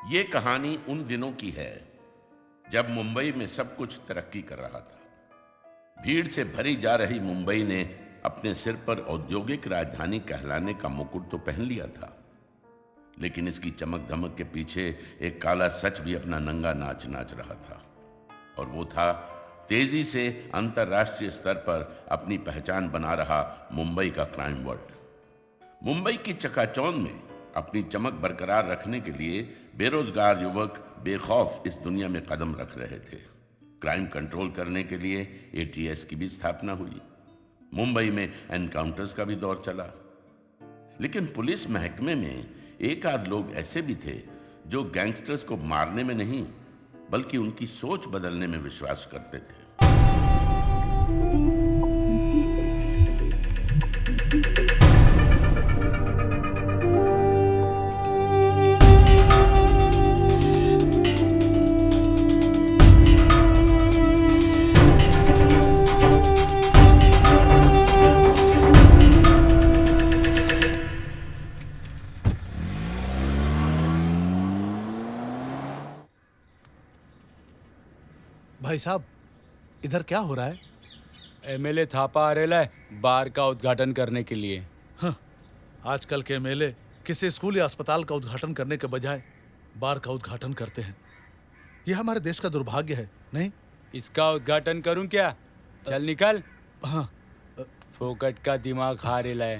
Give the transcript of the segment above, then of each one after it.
ये कहानी उन दिनों की है जब मुंबई में सब कुछ तरक्की कर रहा था। भीड़ से भरी जा रही मुंबई ने अपने सिर पर औद्योगिक राजधानी कहलाने का मुकुट तो पहन लिया था, लेकिन इसकी चमक धमक के पीछे एक काला सच भी अपना नंगा नाच नाच रहा था। और वो था तेजी से अंतरराष्ट्रीय स्तर पर अपनी पहचान बना रहा मुंबई का क्राइम वर्ल्ड। मुंबई की चकाचौंध में अपनी चमक बरकरार रखने के लिए बेरोजगार युवक बेखौफ इस दुनिया में कदम रख रहे थे। क्राइम कंट्रोल करने के लिए एटीएस की भी स्थापना हुई। मुंबई में एनकाउंटर्स का भी दौर चला, लेकिन पुलिस महकमे में एक आध लोग ऐसे भी थे जो गैंगस्टर्स को मारने में नहीं बल्कि उनकी सोच बदलने में विश्वास करते थे। भाई साहब, इधर क्या हो रहा है? एमएलए थापा आ रहा है बार का उद्घाटन करने के लिए। आजकल के एमएलए किसी स्कूल या अस्पताल का उद्घाटन करने के बजाय बार का उद्घाटन करते हैं। यह हमारे देश का दुर्भाग्य है, नहीं? इसका उद्घाटन करूं क्या? चल निकल। हाँ। फोकट का दिमाग हार है।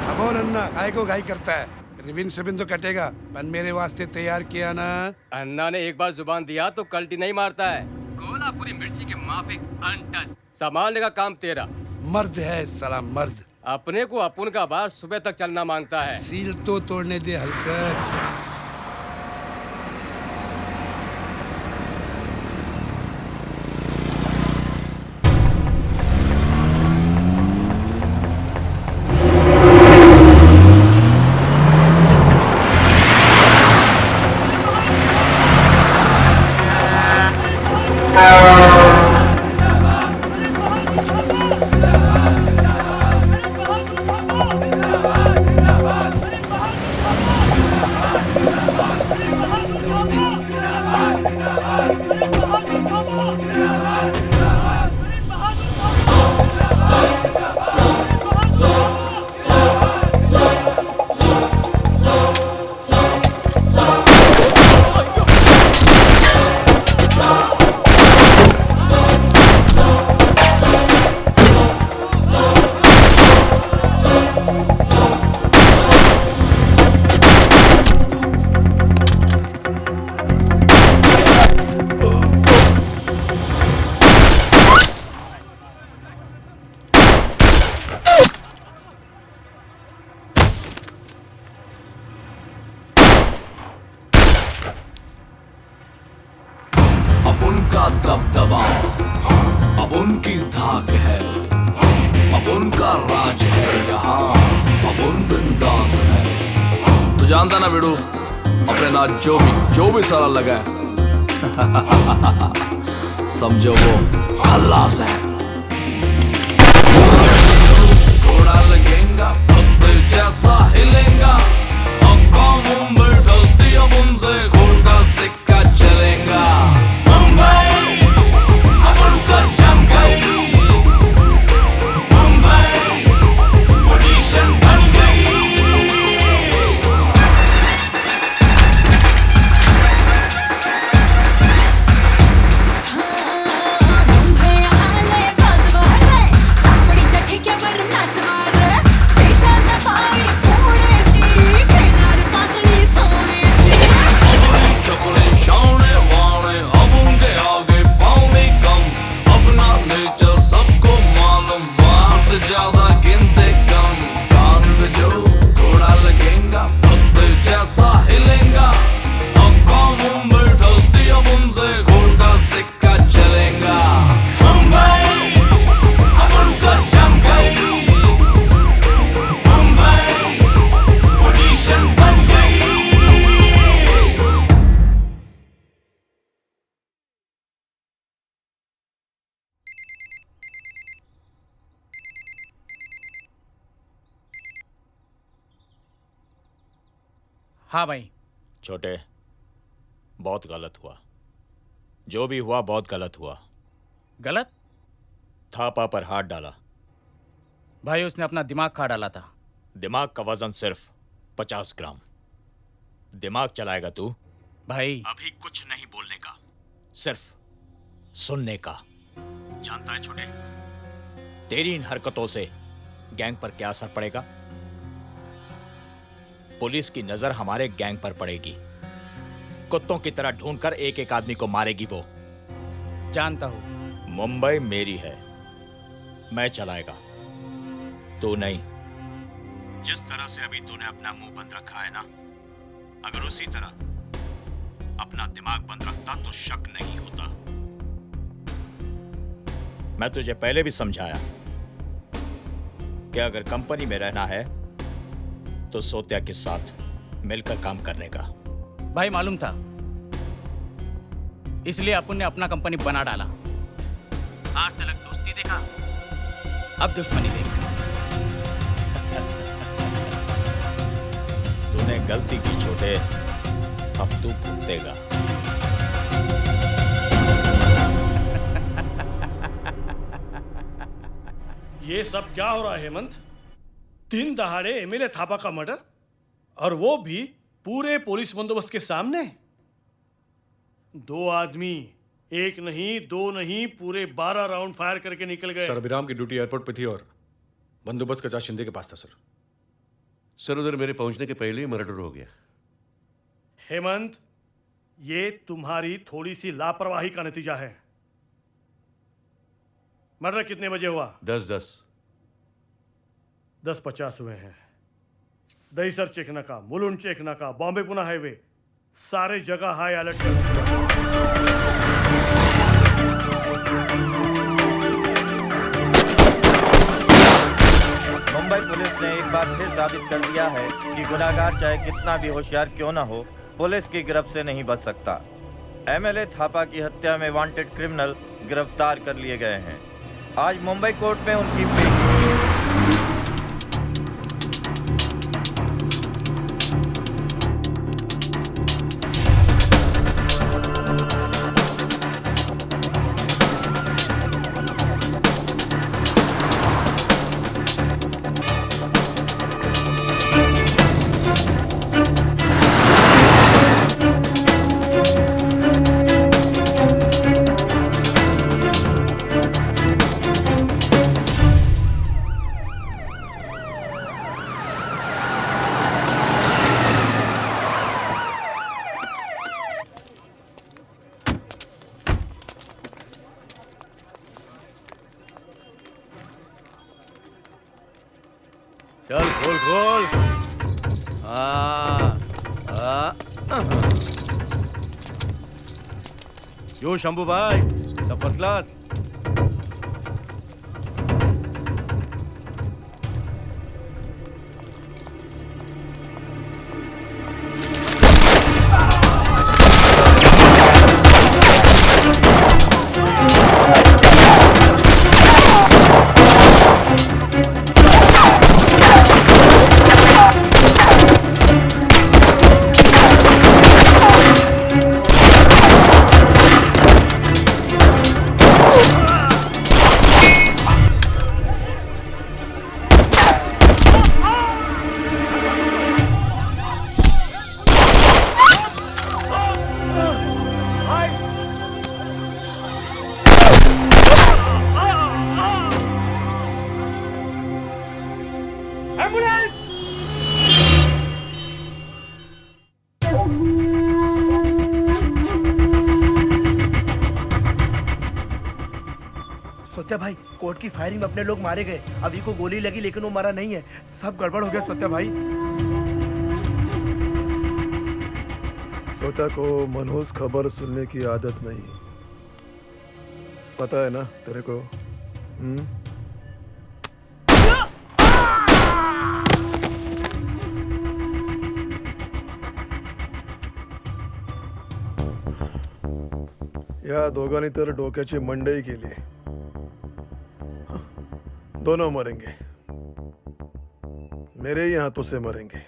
अब अन्ना काय को घाई करता है? रिविन से तो कटेगा, पर मेरे वास्ते तैयार किया ना। अन्ना ने एक बार जुबान दिया तो कल्टी नहीं मारता है। कोल्हापुरी मिर्ची के माफिक अनटच। संभालने का काम तेरा। मर्द है साला मर्द। अपने को अपुन का बार सुबह तक चलना मांगता है। सील तो तोड़ने दे हल्का। उनका दबदबा अब उनकी धाक है, अब उनका राज है यहाँ, अब उन बिंदास है। तू जानता ना बेड़ू, अपने नाच जो भी सारा लगा है समझो वो खल्लास है। घोड़ा लगेगा पत्ते जैसा हिलेगा, अक्का मुंबई डस्ती अब उनसे घोड़ा सिक्का चलेगा। मुंबई अब उनका जम गई, मुंबई पोजीशन बन गई। ज्यादा गिनते कम, कान पे जो घोड़ा लगेगा पत्ते जैसा हिलेगा, अक्का मुंबई डस्ती अब उनसे घोड़ा सिक्का चलेगा। मुंबई अब उनका जम गई, मुंबई पोजीशन बन गई। हाँ भाई। छोटे, बहुत गलत हुआ। जो भी हुआ बहुत गलत हुआ। गलत? थापा पर हाथ डाला। भाई उसने अपना दिमाग खा डाला था। दिमाग का वजन सिर्फ 50 ग्राम। दिमाग चलाएगा तू? भाई अभी कुछ नहीं बोलने का, सिर्फ सुनने का। जानता है छोटे, तेरी इन हरकतों से गैंग पर क्या असर पड़ेगा? पुलिस की नजर हमारे गैंग पर पड़ेगी। कुत्तों की तरह ढूंढकर एक एक आदमी को मारेगी वो। जानता हूं। मुंबई मेरी है, मैं चलाएगा, तू नहीं। जिस तरह से अभी तूने अपना मुंह बंद रखा है ना, अगर उसी तरह अपना दिमाग बंद रखता तो शक नहीं होता। मैं तुझे पहले भी समझाया कि अगर कंपनी में रहना है तो सोत्या के साथ मिलकर काम करने का। भाई मालूम था, इसलिए अपन ने अपना कंपनी बना डाला। आज तक दोस्ती देखा, अब दुश्मनी देख। तूने गलती की छोटे, अब तू भुगतेगा। ये सब क्या हो रहा है हेमंत? दिन दहाड़े एमएलए थापा का मर्डर, और वो भी पूरे पुलिस बंदोबस्त के सामने। 2 आदमी, एक नहीं, 2 नहीं, पूरे 12 राउंड फायर करके निकल गए। सर, अभिराम की ड्यूटी एयरपोर्ट पे थी और बंदोबस्त का चार्ज शिंदे के पास था सर। सर, उधर मेरे पहुंचने के पहले ही मर्डर हो गया। हेमंत, ये तुम्हारी थोड़ी सी लापरवाही का नतीजा है। मर्डर कितने बजे हुआ? 10:50 हुए हैं। दहीसर चेकनाका, मुलुंड चेकनाका, बॉम्बे पुणे हाईवे, सारे जगह हाई अलर्ट कर दिया। मुंबई पुलिस ने एक बार फिर साबित कर दिया है कि गुनाहगार चाहे कितना भी होशियार क्यों न हो, पुलिस की गिरफ्त से नहीं बच सकता। एमएलए थापा की हत्या में वांटेड क्रिमिनल गिरफ्तार कर लिए गए हैं। आज मुंबई कोर्ट में उनकी पेशी। चल खोल खोल। यो शंभू भाई, सब फर्स्ट क्लास। सत्या भाई, कोर्ट की फायरिंग में अपने लोग मारे गए। अभी को गोली लगी लेकिन वो मरा नहीं है। सब गड़बड़ हो गया सत्या भाई। सत्या को मनहूस खबर सुनने की आदत नहीं, पता है ना तेरे को? या दोघांनी तर डोक्याची मंडई केली। दोनों मरेंगे, मेरे ही हाथों से मरेंगे।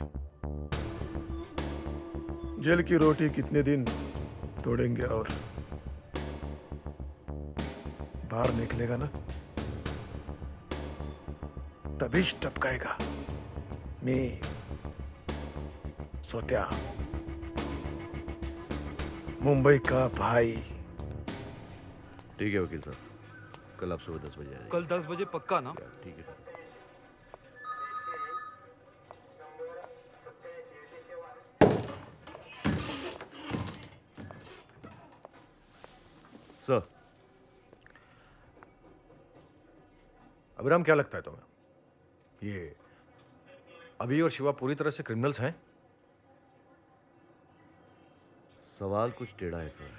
जेल की रोटी कितने दिन तोड़ेंगे और बाहर निकलेगा ना तभी टपकाएगा। मी सोत्या मुंबई का भाई। ठीक है वकील साहब, कल आप सुबह 10 बजे आइए। कल 10 बजे पक्का ना? ठीक है। सर, अभिराम क्या लगता है तुम्हें, ये अभी और शिवा पूरी तरह से क्रिमिनल्स हैं? सवाल कुछ टेढ़ा है सर।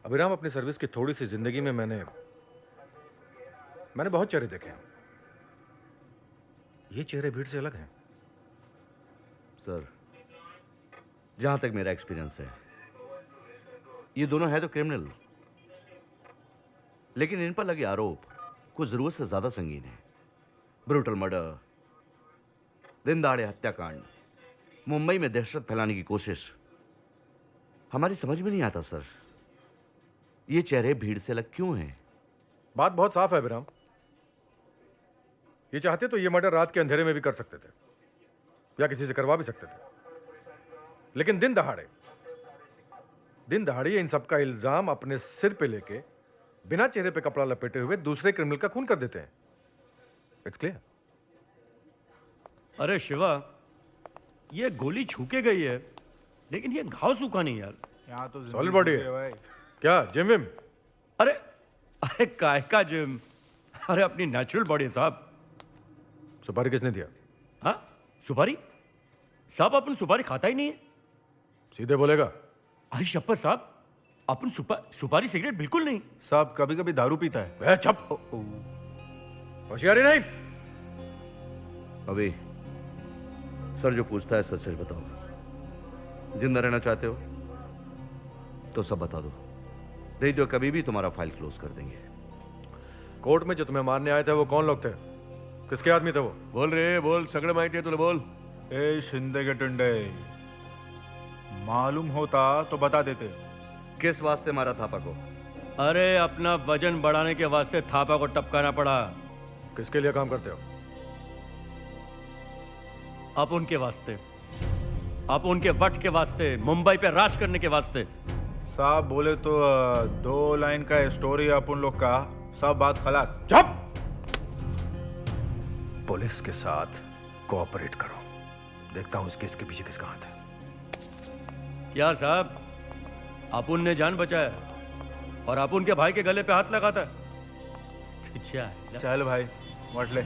अभिराम, अपनी सर्विस की थोड़ी सी जिंदगी में मैंने बहुत चेहरे देखे हैं। ये चेहरे भीड़ से अलग हैं। सर, जहां तक मेरा एक्सपीरियंस है, ये दोनों है तो क्रिमिनल, लेकिन इन पर लगे आरोप कुछ जरूरत से ज्यादा संगीन है। ब्रूटल मर्डर, दिन दहाड़े हत्याकांड, मुंबई में दहशत फैलाने की कोशिश। हमारी समझ में नहीं आता सर, ये चेहरे भीड़ से अलग क्यों हैं? बात बहुत साफ है अभिराम। ये चाहते तो ये मर्डर रात के अंधेरे में भी कर सकते थे या किसी से करवा भी सकते थे, लेकिन दिन दहाड़े इन सबका इल्जाम अपने सिर पे लेके बिना चेहरे पे कपड़ा लपेटे हुए दूसरे क्रिमिनल का खून कर देते हैं। It's clear. अरे शिवा, ये गोली छू के गई है, लेकिन ये घाव सूखा नहीं यार। यहाँ तो सॉलिड बॉडी है। क्या जिम विम? अरे काय का जिम? अरे अपनी नेचुरल बॉडी साहब। सुपारी किसने दिया? हाँ, सुपारी साहब, अपन सुपारी खाता ही नहीं है। सीधे बोलेगा? आई शपथ साहब, अपन सुपारी सिगरेट बिल्कुल नहीं। साहब कभी कभी दारू पीता है। चुप, होशियारी नहीं। अभी सर जो पूछता है सच सच बताओ। जिंदा रहना चाहते हो तो सब बता दो, नहीं तो कभी भी तुम्हारा फाइल क्लोज कर देंगे। कोर्ट में जो तुम्हें मारने आए थे वो कौन लोग थे? किसके आदमी थे वो? बोल रे बोल, सगड़े माहिती है तुला, बोल। ए शिंदे के टुंडे, मालूम होता तो बता देते। किस वास्ते मारा थापा को? अरे अपना वजन बढ़ाने के वास्ते थापा को टपकाना पड़ा। किसके लिए काम करते हो? आप उनके वास्ते, आप उनके वट के वास्ते, मुंबई पे राज करने के वास्ते। साहब बोले तो 2 लाइन का स्टोरी अपन लोग का, सब बात खलास। चुप! पुलिस के साथ कोऑपरेट करो, देखता हूं इसके इसके पीछे किसका हाथ है। क्या साहब, अपुन ने जान बचाया और अपुन के भाई के गले पे हाथ लगाता है। चल भाई मट ले।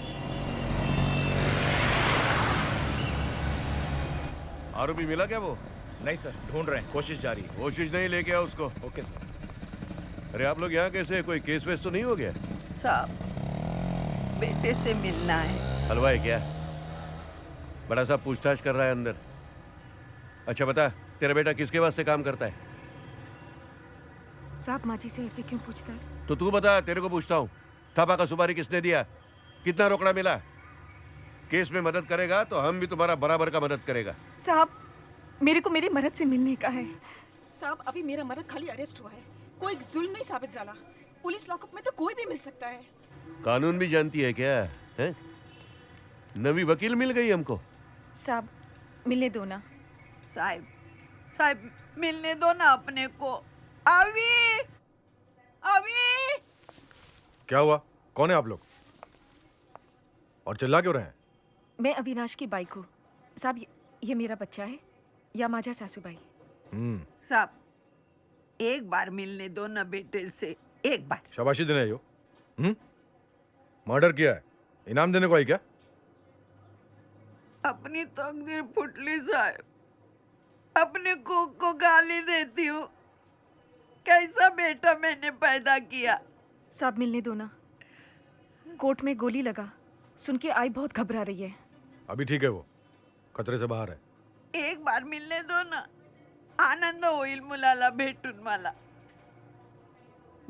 आरोपी मिला क्या वो? नहीं सर, ढूंढ रहे हैं, कोशिश जारी है। कोशिश नहीं, लेके आओ उसको। Okay sir. अरे आप लोग यहाँ कैसे? कोई केस वेस तो नहीं हो गया? साहब, बेटे से मिलना है। हलवा है क्या? बड़ा साहब पूछताछ कर रहा है अंदर। अच्छा बता, तेरा बेटा किसके वास्ते काम करता है? साहब माँ जी से ऐसे क्यों पूछता है? तो तू बता, तेरे को पूछता हूँ। थापा का सुपारी किसने दिया? कितना रोकड़ा मिला? केस में मदद करेगा तो हम भी तुम्हारा बराबर का मदद करेगा। साहब, मेरे को मेरी मर्द से मिलने का है। साहब, अभी मेरा मर्द खाली अरेस्ट हुआ है, कोई जुल्म नहीं साबित जाला। पुलिस लॉकअप में तो कोई भी मिल सकता है। कानून भी जानती है क्या? है? नवी वकील मिल गई हमको। साहब मिलने दो ना। साहब मिलने दो ना अपने को। अभी क्या हुआ? कौन है आप लोग और चिल्ला क्यों रहे हैं? मैं अविनाश की बाइक हूँ साहब। ये मेरा बच्चा है, या माजा सासूबाई। साहब एक बार मिलने दो ना बेटे से, एक बार। शाबाशी देने आई हो? मर्डर किया है, इनाम देने को आई क्या? अपनी तकदीर फुटली साहब, अपने को गाली देती हूँ। कैसा बेटा मैंने पैदा किया। साहब मिलने दो ना। कोर्ट में गोली लगा सुन के आई बहुत घबरा रही है। अभी ठीक है, वो खतरे से बाहर है। एक बार मिलने दो ना, आनंद होईल मुलाला भेटून मला।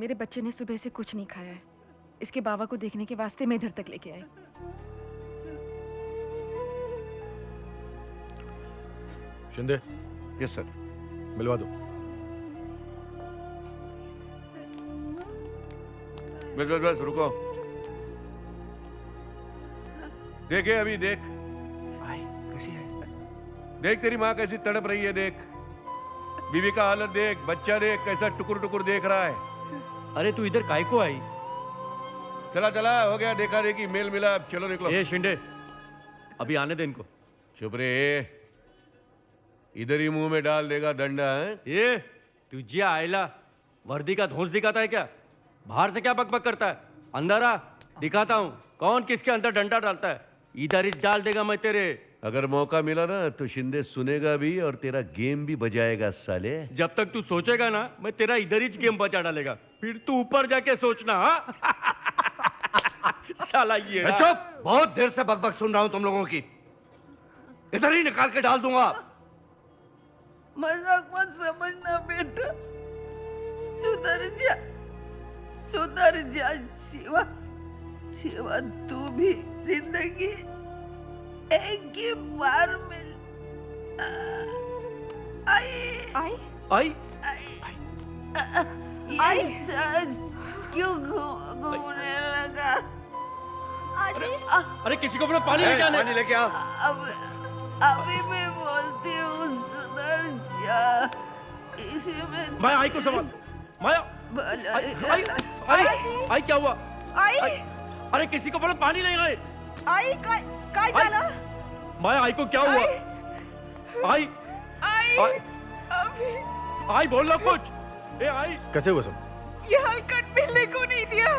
मेरे बच्चे ने सुबह से कुछ नहीं खाया है, इसके बाबा को देखने के वास्ते मैं इधर तक लेके आई। Shinde, yes sir. मिलवा दो। बस बस बस रुको। देखे अभी देख। कैसी है? देख तेरी माँ कैसी तड़प रही है, देख बीवी का हालत देख, बच्चा देख कैसा टुकुर टुकुर देख रहा है। अरे तू इधर काय को आई? चला चला, हो गया देखा देखी, मेल मिला, अब चलो निकलो। ए शिंदे, अभी आने दे इनको। चुप रे, इधर ही मुंह में डाल देगा डंडा है। ये तुझे आयला वर्दी का धौंस दिखाता है क्या? बाहर से क्या बकबक करता है? अंदर आ, दिखाता हूँ कौन किसके अंदर डंडा डालता है। इधर ही डाल देगा मैं तेरे। अगर मौका मिला ना तो शिंदे सुनेगा भी और तेरा गेम भी बजाएगा साले। जब तक तू सोचेगा ना मैं तेरा इधर ही गेम बजा डालेगा, फिर तू ऊपर जाके सोचना। हाँ? साला ये चुप, बहुत देर से बकबक सुन रहा हूं तुम लोगों की। इधर ही निकाल के डाल दूंगा। मजाक मत समझना बेटा, सुधर जा शिवा। शिवा तू भी जिंदगी एक ही बार मिल। आई ये सच क्यों घूमने लगा? अरे किसी को अपना पानी लेके आने। पानी लेके आ। अभी मैं बोलती हूँ सुधर जा। इसी में मैं आई को संभाल। माया, आई क्या हुआ? अरे किसी को बोलो पानी ले गए। काय झाला? माया, आई को क्या हुआ? आई बोल लो कुछ। ए आई, कैसे हुआ सब? ये हलकट मिलने को नहीं दिया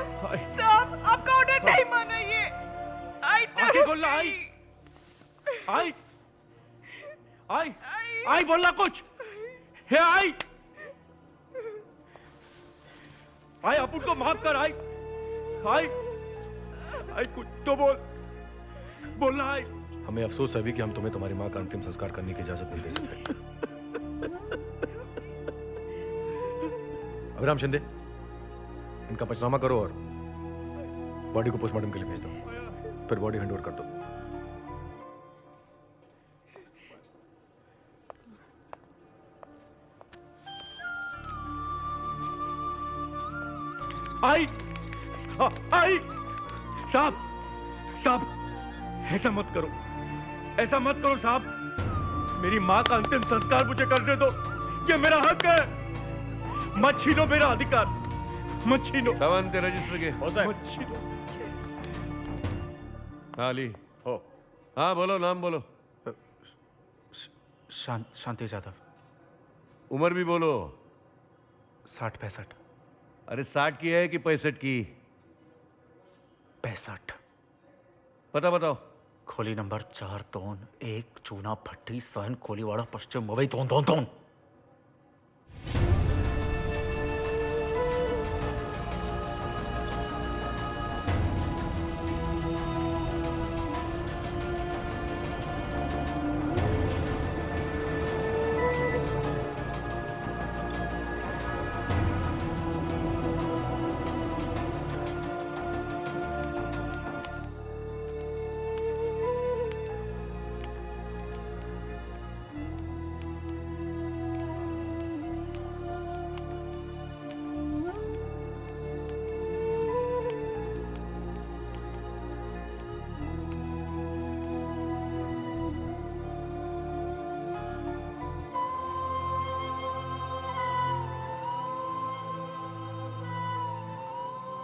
साहब, आपका ऑर्डर नहीं माना। ये आके बोलना। आई बोलना कुछ। हे आई अपन को माफ कर। आई कुछ तो बोलना। आई, हमें अफसोस है कि हम तुम्हें तुम्हारी माँ का अंतिम संस्कार करने की इजाजत नहीं दे सकते। अभिराम शिंदे, इनका पंचनामा करो और बॉडी को पोस्टमार्टम के लिए भेज दो, फिर बॉडी हैंडओवर कर दो। आई साहब ऐसा मत करो साहब। मेरी माँ का अंतिम संस्कार मुझे करने दो, ये मेरा हक है। मत छीनो मेरा अधिकार, मत छीनो। रजिस्टर के मत छीनो। हाँ ली हो। हाँ बोलो, नाम बोलो। शांति यादव। उम्र भी बोलो। 60-65। अरे 60 की है कि 65 की? 65। पता बताओ। खोली नंबर 421 चूना भट्टी सहन कोलीवाड़ा पश्चिम मुंबई 222।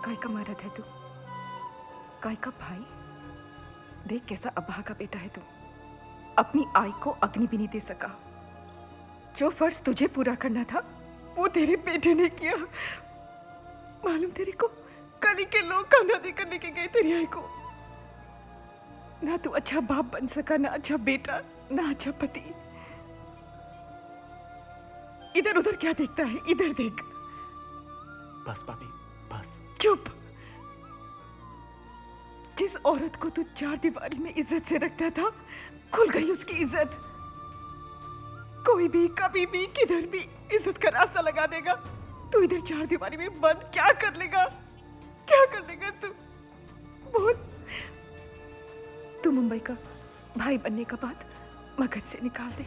काय का मर्द है तू, काय का भाई। देख कैसा अभागा बेटा है तू, अपनी आई को अग्नि भी नहीं दे सका। जो फर्ज तुझे पूरा करना था वो तेरे बेटे ने किया। मालूम तेरे को, कली के लोग कंधा दे करने के गए तेरी आई को। ना तू अच्छा बाप बन सका, ना अच्छा बेटा, ना अच्छा पति। इधर उधर क्या देखता है, इधर देख। बस भाभी बस। चुप। जिस औरत को तू 4 दीवारी में इज्जत से रखता था, खुल गई उसकी इज्जत। कोई भी कभी भी किधर भी इज्जत का रास्ता लगा देगा। तू इधर 4 दीवारी में बंद क्या कर लेगा, क्या कर लेगा तू? बोल। तू मुंबई का भाई बनने का बात मगज से निकाल दे।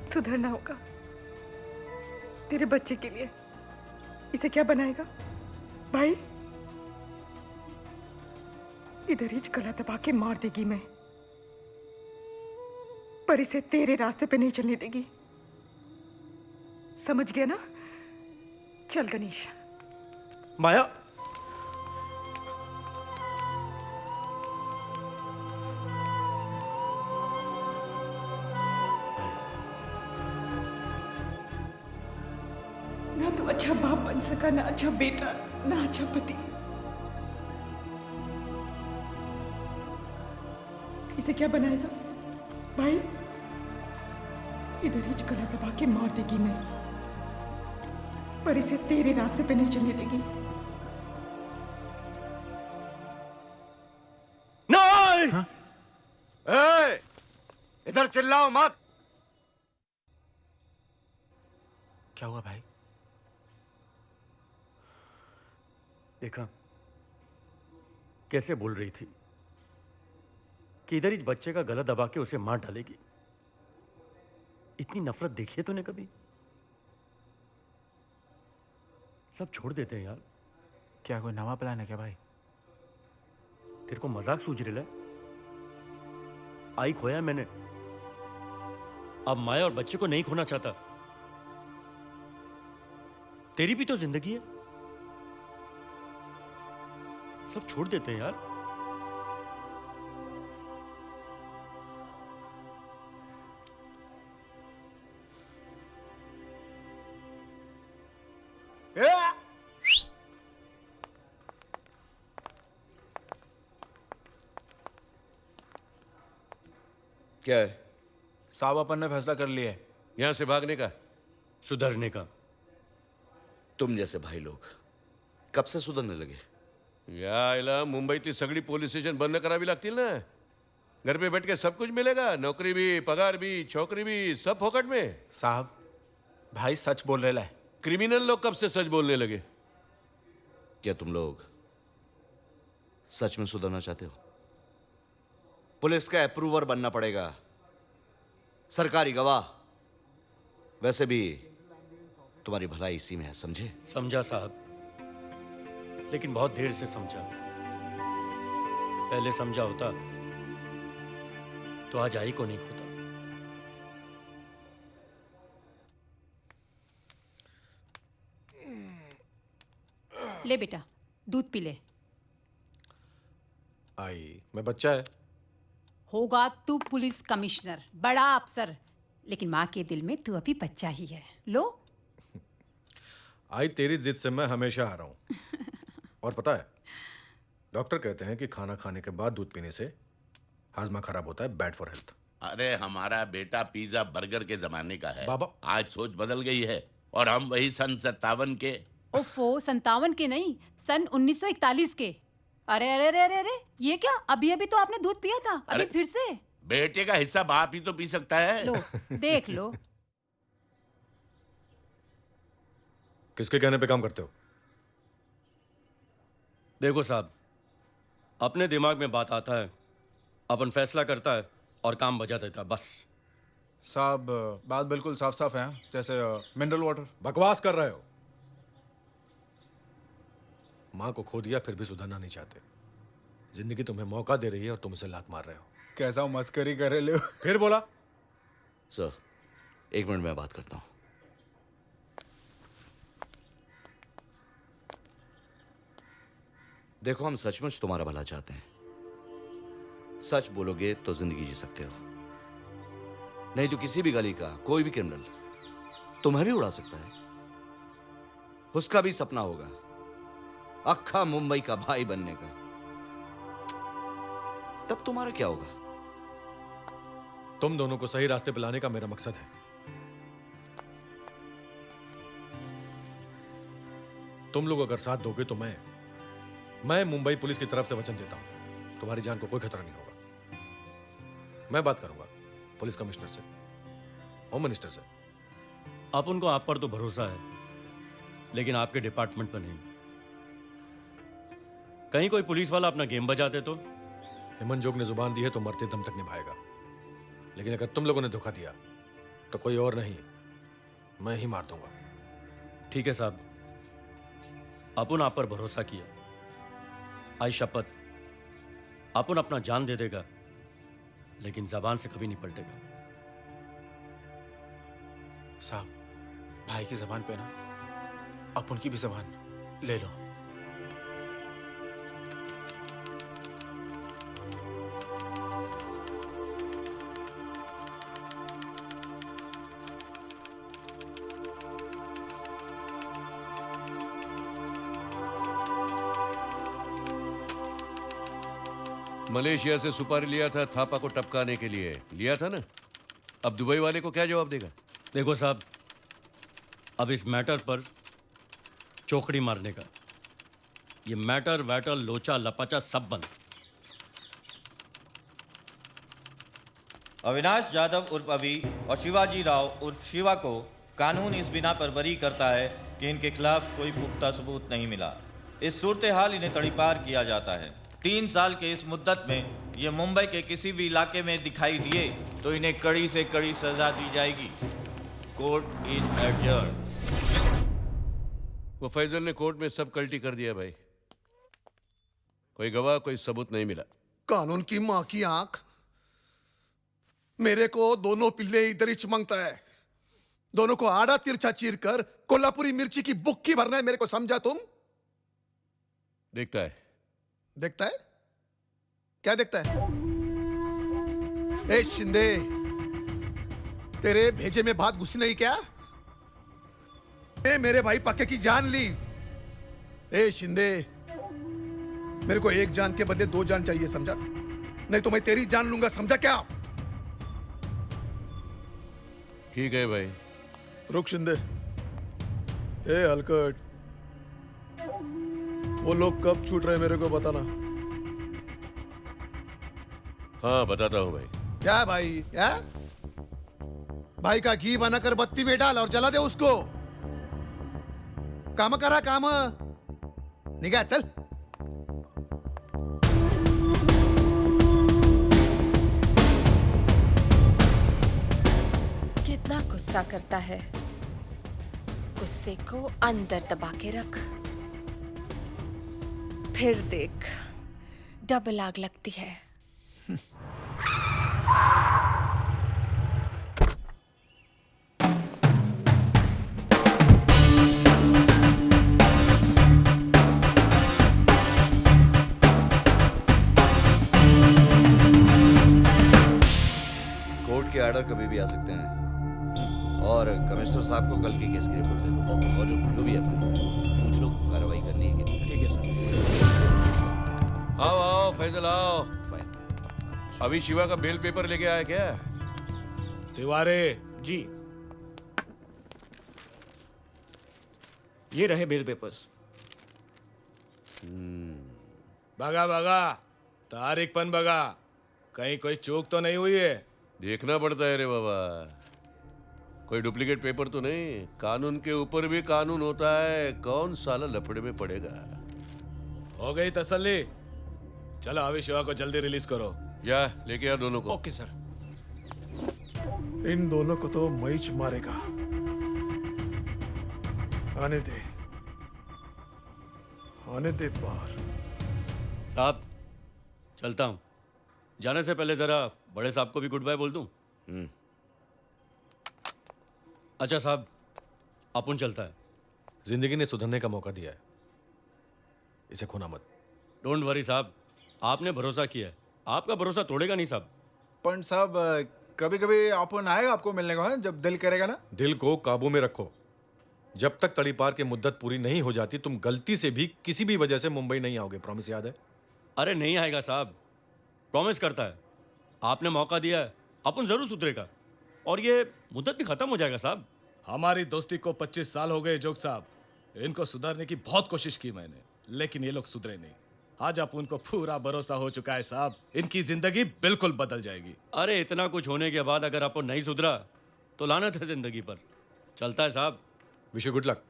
सुधरना होगा तेरे बच्चे के लिए। इसे क्या बनाएगा भाई? इधर ही गला दबा के मार देगी मैं, पर इसे तेरे रास्ते पे नहीं चलने देगी। समझ गया ना? चल गणेश। माया, ना तू अच्छा बाप बन सका, ना अच्छा बेटा, ना अच्छा पति। इसे क्या बनाएगा भाई? इधर ही गला दबा के मार देगी मैं, पर इसे तेरे रास्ते पे नहीं चलने देगी। नहीं! ए, इधर चिल्लाओ मत। क्या हुआ भाई? देखा कैसे बोल रही थी कि इधर इस बच्चे का गला दबा के उसे मार डालेगी। इतनी नफरत देखी है तूने कभी? सब छोड़ देते हैं यार। क्या कोई नवा प्लान है क्या भाई? तेरे को मजाक सूझ रहा है? आई खोया मैंने, अब माया और बच्चे को नहीं खोना चाहता। तेरी भी तो जिंदगी है। सब छोड़ देते हैं यार। क्या है? साहब अपन ने फैसला कर लिया है यहां से भागने का, सुधरने का। तुम जैसे भाई लोग कब से सुधरने लगे? यायला मुंबईतली सगळी पोलीस स्टेशन बंद करावी लागतील ना। घर पे बैठ के सब कुछ मिलेगा, नौकरी भी, पगार भी, छोकरी भी, सब फोकट में। साहब भाई सच बोल रहे है। क्रिमिनल लोग कब से सच बोलने लगे? क्या तुम लोग सच में सुधरना चाहते हो? पुलिस का अप्रूवर बनना पड़ेगा, सरकारी गवाह। वैसे भी तुम्हारी भलाई इसी में है, समझे? समझा साहब, लेकिन बहुत देर से समझा। पहले समझा होता तो आज आई को नहीं खोता। ले बेटा, दूध पी ले। आई मैं बच्चा है। होगा तू पुलिस कमिश्नर, बड़ा अफसर, लेकिन माँ के दिल में तू अभी बच्चा ही है। लो। आई तेरी जिद से मैं हमेशा आ रहा हूं। और पता है, डॉक्टर कहते हैं कि खाना खाने के बाद दूध पीने से हाजमा खराब होता है, बैड फॉर हेल्थ। अरे हमारा बेटा पिज्जा बर्गर के जमाने का है बाबा। आज सोच बदल गई है और हम वही सन 57 के। ओफो, 57 के नहीं, सन 1941 के। अरे अरे अरे अरे अरे, ये क्या? अभी अभी तो आपने दूध पिया था, अभी फिर से? बेटे का हिस्सा बाप ही तो पी सकता है। लो, देख लो। किसके कहने पे काम करते हो? देखो साहब, अपने दिमाग में बात आता है, अपन फैसला करता है और काम बजा देता है, बस। साहब बात बिल्कुल साफ साफ है, जैसे मिनरल वाटर। बकवास कर रहे हो। माँ को खो दिया फिर भी सुधरना नहीं चाहते। जिंदगी तुम्हें मौका दे रही है और तुम उसे लात मार रहे हो। कैसा मस्करी कर रहे हो? फिर बोला। सर, एक मिनट में बात करता हूं। देखो, हम सचमुच तुम्हारा भला चाहते हैं। सच बोलोगे तो जिंदगी जी सकते हो, नहीं तो किसी भी गली का कोई भी क्रिमिनल तुम्हें भी उड़ा सकता है। उसका भी सपना होगा अक्खा मुंबई का भाई बनने का। तब तुम्हारा क्या होगा? तुम दोनों को सही रास्ते पे लाने का मेरा मकसद है। तुम लोग अगर साथ दोगे तो मैं मुंबई पुलिस की तरफ से वचन देता हूं, तुम्हारी जान को कोई खतरा नहीं होगा। मैं बात करूंगा पुलिस कमिश्नर से, होम मिनिस्टर से। आप उनको आप पर तो भरोसा है, लेकिन आपके डिपार्टमेंट पर नहीं। कहीं कोई पुलिस वाला अपना गेम बजाते तो? हेमंत जोग ने जुबान दी है तो मरते दम तक निभाएगा, लेकिन अगर तुम लोगों ने धोखा दिया तो कोई और नहीं, मैं ही मार दूंगा। ठीक है साहब, अपन आप पर भरोसा किया। आई शपथ, अपन अपना जान दे देगा, लेकिन जबान से कभी नहीं पलटेगा। साहब, भाई की जबान पे ना अपन की भी जबान ले लो। मलेशिया से सुपारी लिया था थापा को टपकाने के लिए, लिया था ना? अब दुबई वाले को क्या जवाब देगा? देखो साहब, अब इस मैटर पर चौकड़ी मारने का, ये मैटर वैटर लोचा लपाचा सब बंद। अविनाश यादव उर्फ अभी और शिवाजी राव उर्फ शिवा को कानून इस बिना पर बरी करता है कि इनके खिलाफ कोई पुख्ता सबूत नहीं मिला। इस सूरत हाल इन्हें तड़ीपार किया जाता है। 3 साल के इस मुद्दत में ये मुंबई के किसी भी इलाके में दिखाई दिए तो इन्हें कड़ी से कड़ी सजा दी जाएगी। Court is adjourn. वो फैजल ने कोर्ट में सब कल्टी कर दिया भाई। कोई गवाह, कोई सबूत नहीं मिला। कानून की मां की आंख, मेरे को दोनों पिल्ले इधर ही चिमंगता है। दोनों को आड़ा तिरछा चीर कर कोल्हापुरी मिर्ची की बुक्की भरना है मेरे को, समझा तुम? देखता है। देखता है? क्या देखता है? ए शिंदे, तेरे भेजे में बात घुसी नहीं क्या? ए मेरे भाई पक्के की जान ली। ए शिंदे, मेरे को एक जान के बदले 2 जान चाहिए, समझा? नहीं तो मैं तेरी जान लूंगा, समझा क्या? ठीक है भाई। रुक शिंदे। ए हलकट, वो लोग कब छूट रहे मेरे को बताना। हाँ बताता हूँ भाई। क्या भाई? क्या भाई का घी बनाकर बत्ती में डाल और जला दे उसको। काम करा काम। निगाह चल। कितना गुस्सा करता है, गुस्से को अंदर दबा के रख, फिर देख डबल आग लगती है। कोर्ट के ऑर्डर कभी भी आ सकते हैं। और कमिश्नर साहब को कल की केस की रिपोर्ट दे दो, और जो भी एफआईआर पूछ लो कार्रवाई करनी है कि नहीं। ठीक है सर। आओ आओ फैजल आओ। अभी शिवा का बेल पेपर लेके आया क्या? तिवारी जी, ये रहे बेल पेपर्स। बगा बगा, तारीख पन बगा, कहीं कोई चूक तो नहीं हुई है? देखना पड़ता है रे बाबा, कोई डुप्लीकेट पेपर तो नहीं। कानून के ऊपर भी कानून होता है, कौन साला लफड़े में पड़ेगा। हो गई तसल्ली? चलो अभी शिवा को जल्दी रिलीज करो। या लेके आ दोनों को। Okay sir. इन दोनों को तो मैच मारेगा। आने दे, आने दे बाहर। साहब चलता हूँ, जाने से पहले जरा बड़े साहब को भी गुड बाय बोल दूं। अच्छा साहब, अपन चलता है। जिंदगी ने सुधरने का मौका दिया है, इसे खोना मत। डोंट वरी साहब, आपने भरोसा किया है, आपका भरोसा तोड़ेगा नहीं साहब। पण साहब, कभी कभी अपन आएगा आपको मिलने को, है? जब दिल करेगा ना। दिल को काबू में रखो। जब तक तड़ीपार की मुद्दत पूरी नहीं हो जाती, तुम गलती से भी किसी भी वजह से मुंबई नहीं आओगे। प्रॉमिस याद है? अरे नहीं आएगा साहब, प्रॉमिस करता है। आपने मौका दिया है, अपन जरूर सुधरेगा और ये मुद्दत भी खत्म हो जाएगा साहब। हमारी दोस्ती को 25 साल हो गए जोग साहब। इनको सुधारने की बहुत कोशिश की मैंने, लेकिन ये लोग सुधरे नहीं। आज आप उनको पूरा भरोसा हो चुका है साहब, इनकी जिंदगी बिल्कुल बदल जाएगी। अरे इतना कुछ होने के बाद अगर अपन नहीं सुधरा तो लानत है जिंदगी पर। चलता है साहब। Wish you good luck.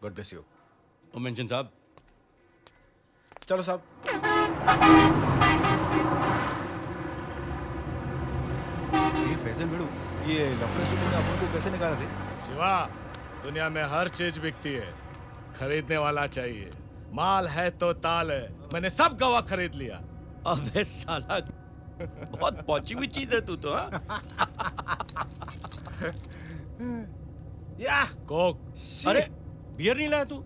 God bless you. Mention साहब। चलो साहब। ये फैजल बेड़ू ये लफड़े सूत्र में अपन को कैसे निकाला थे? शिवा, दुनिया में हर चीज बिकती है, खरीदने वाला चाहिए। माल है तो ताल है, मैंने सब गवा खरीद लिया। अबे साला, बहुत पहुंची हुई चीज है तू तो। या कोक। अरे बियर नहीं लाया तू?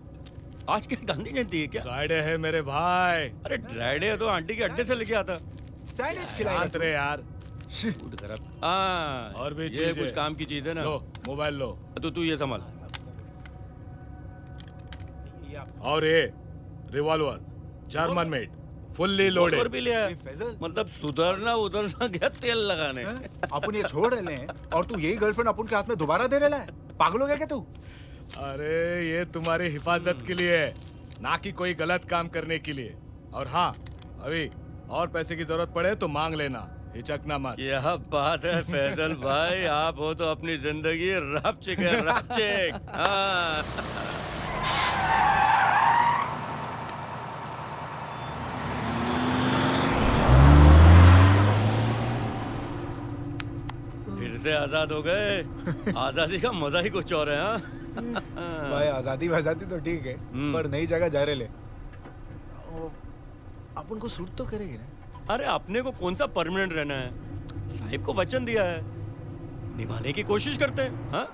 आज क्या गांधी जयंती है क्या? फ्राइडे है मेरे भाई। अरे ड्राइडे है तो आंटी के अड्डे से लेके आता। सैंडविच खिलाएगा शांत रे यार। फूड खराब। हाँ, और भी ये चीज़ कुछ है। काम की चीज है ना। लो मोबाइल लो। तू ये संभाल। और ये रिवॉल्वर जर्मन मेड, फुल्ली और लोडेड। भी लिया है। मतलब सुधरना उधरना गया तेल लगाने। अपन ये छोड़ रहे हैं और तू यही गर्लफ्रेंड अपन के हाथ में दोबारा दे रहा है? पागल हो गया क्या तू? अरे ये तुम्हारी हिफाजत के लिए है, ना कि कोई गलत काम करने के लिए। और हाँ, अभी और पैसे की जरूरत पड़े तो मांग लेना, हिचकना मत। यह बात है फैजल भाई, आप हो तो अपनी जिंदगी रपचिक है, रपचिक। हाँ। फिर से आजाद हो गए। आजादी का मजा ही कुछ और है। हाँ? भाई आजादी वजादी तो ठीक है, पर नई जगह जा रहे ले। अपन को सूट तो करेगी ना? अरे अपने को कौन सा परमानेंट रहना है? साहिब को वचन दिया है, निभाने की कोशिश करते हैं। हाँ?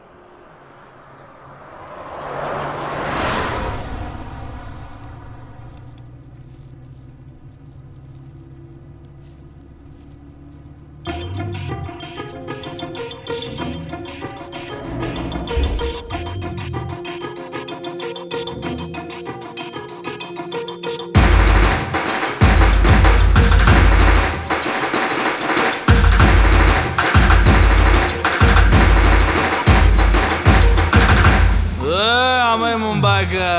मुंबई का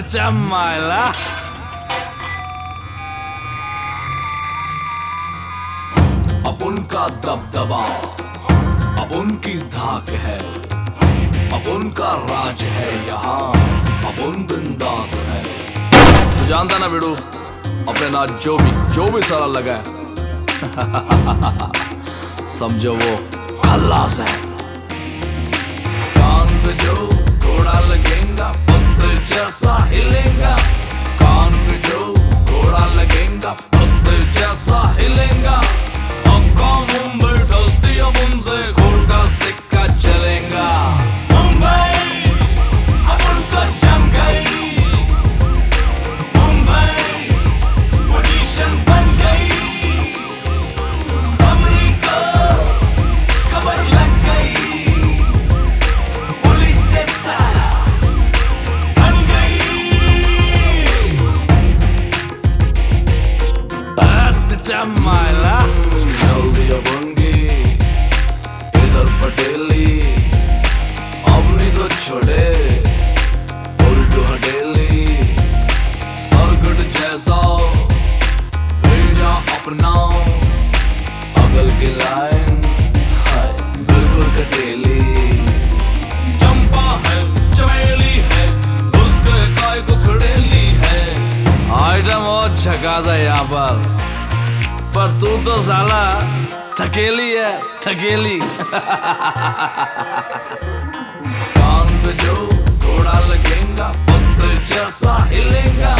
चमाइला अब उनका दबदबा, अब उनकी धाक है, अब उनका राज है यहाँ, अब उन बिंदास है। तू जानता ना बेड़ू, अपने नाच जो भी सारा लगा है समझो वो खल्लास है। कान पे जो घोड़ा लगेगा पत्ते जैसा हिलेगा, कान पे जो घोड़ा लगेगा पत्ते जैसा हिलेगा। अक्का मुंबई ढसती अब उनसे घोटा सिक्का चलेगा। मुंबई अब उनको जम गई, मुंबई पोजीशन बन गई। खबरी को खबर लग गई, पुलिस से सारा बन गई। बात जमाइला जल्दी अब उनकी इधर पटेली, अब नहीं तो छोड़े उल्टू हटेली। सरगट जैसा भेजा अपना अगल की लाइन है बिल्कुल कटेली। चंपा है चमेली है उसके काय को खड़ेली है। आइटम और झकास है यहाँ पर तू तो साला थकेली है थकेली। कान पे जो घोड़ा लगेगा पत्ते जैसा हिलेगा,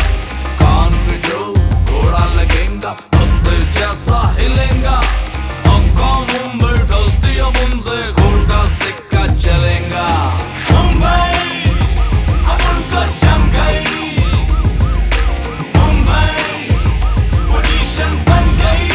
कान पे जो घोड़ा लगेगा पत्ते जैसा हिलेगा। अक्का मुंबई ढसती अब उनसे घोटा सिक्का चलेगा। मुंबई अब उनको जम गई, मुंबई पोजीशन बन गई।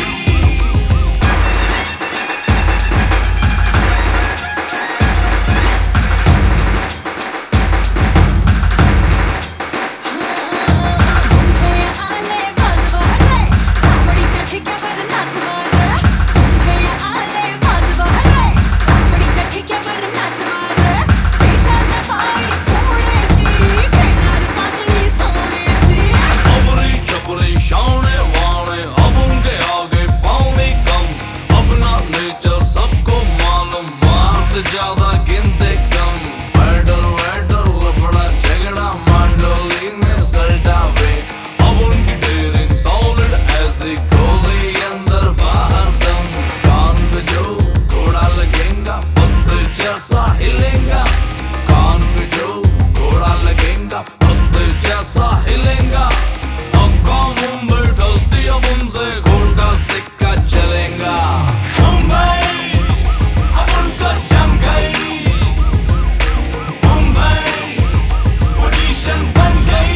ज्यादा गिनते कम, बैटर वैटर लफड़ा झगड़ा मांडोली में सल्टा वे। अब उनकी डेरी सॉलिड ऐसी गोली अंदर बाहर दम। कान पे जो जैसा हिलेगा, कान पे जो घोड़ा लगेगा भक्त जैसा हिलेगा। अक्का मुंबई डस्ती अब उनसे घोड़ा सिक्का चलेगा। मुंबई अब उनका जम गई, मुंबई पोजीशन बन गई।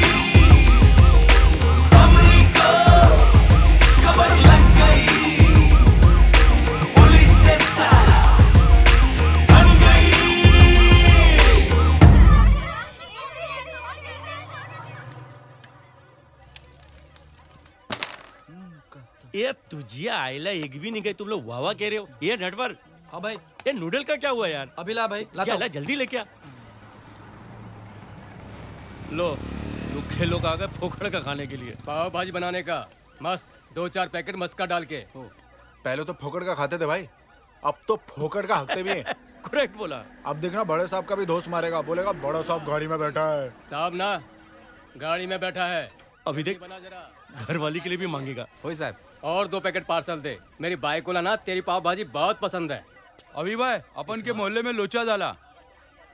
खबरी को खबर लग गई, पुलिस से साला बन गई। ये तुझे आयला एक भी नहीं गई, तुम लोग वाह वाह कह रहे हो। ये नटवर, हाँ भाई, ये नूडल का क्या हुआ यार? अभी ला भाई, ला जल्दी लेके आ। लो दुखे लोग आ गए फोखड़ का खाने के लिए। पाव भाजी बनाने का मस्त 2-4 पैकेट मस्का डाल के। पहले तो फोकड़ का खाते थे भाई, अब तो फोकड़ का हकते भी हैं। करेक्ट बोला। अब देखना बड़े साहब का भी दोस्त मारेगा, बोलेगा बड़ा साहब गाड़ी में बैठा है। साहब ना गाड़ी में बैठा है। अभी देख बना जरा, घर वाली के लिए भी मांगेगा। ओए साहब और 2 पैकेट पार्सल दे, मेरी बाइक को ना तेरी पाव भाजी बहुत पसंद है। अभी भाई अपन के मोहल्ले में लोचा डाला।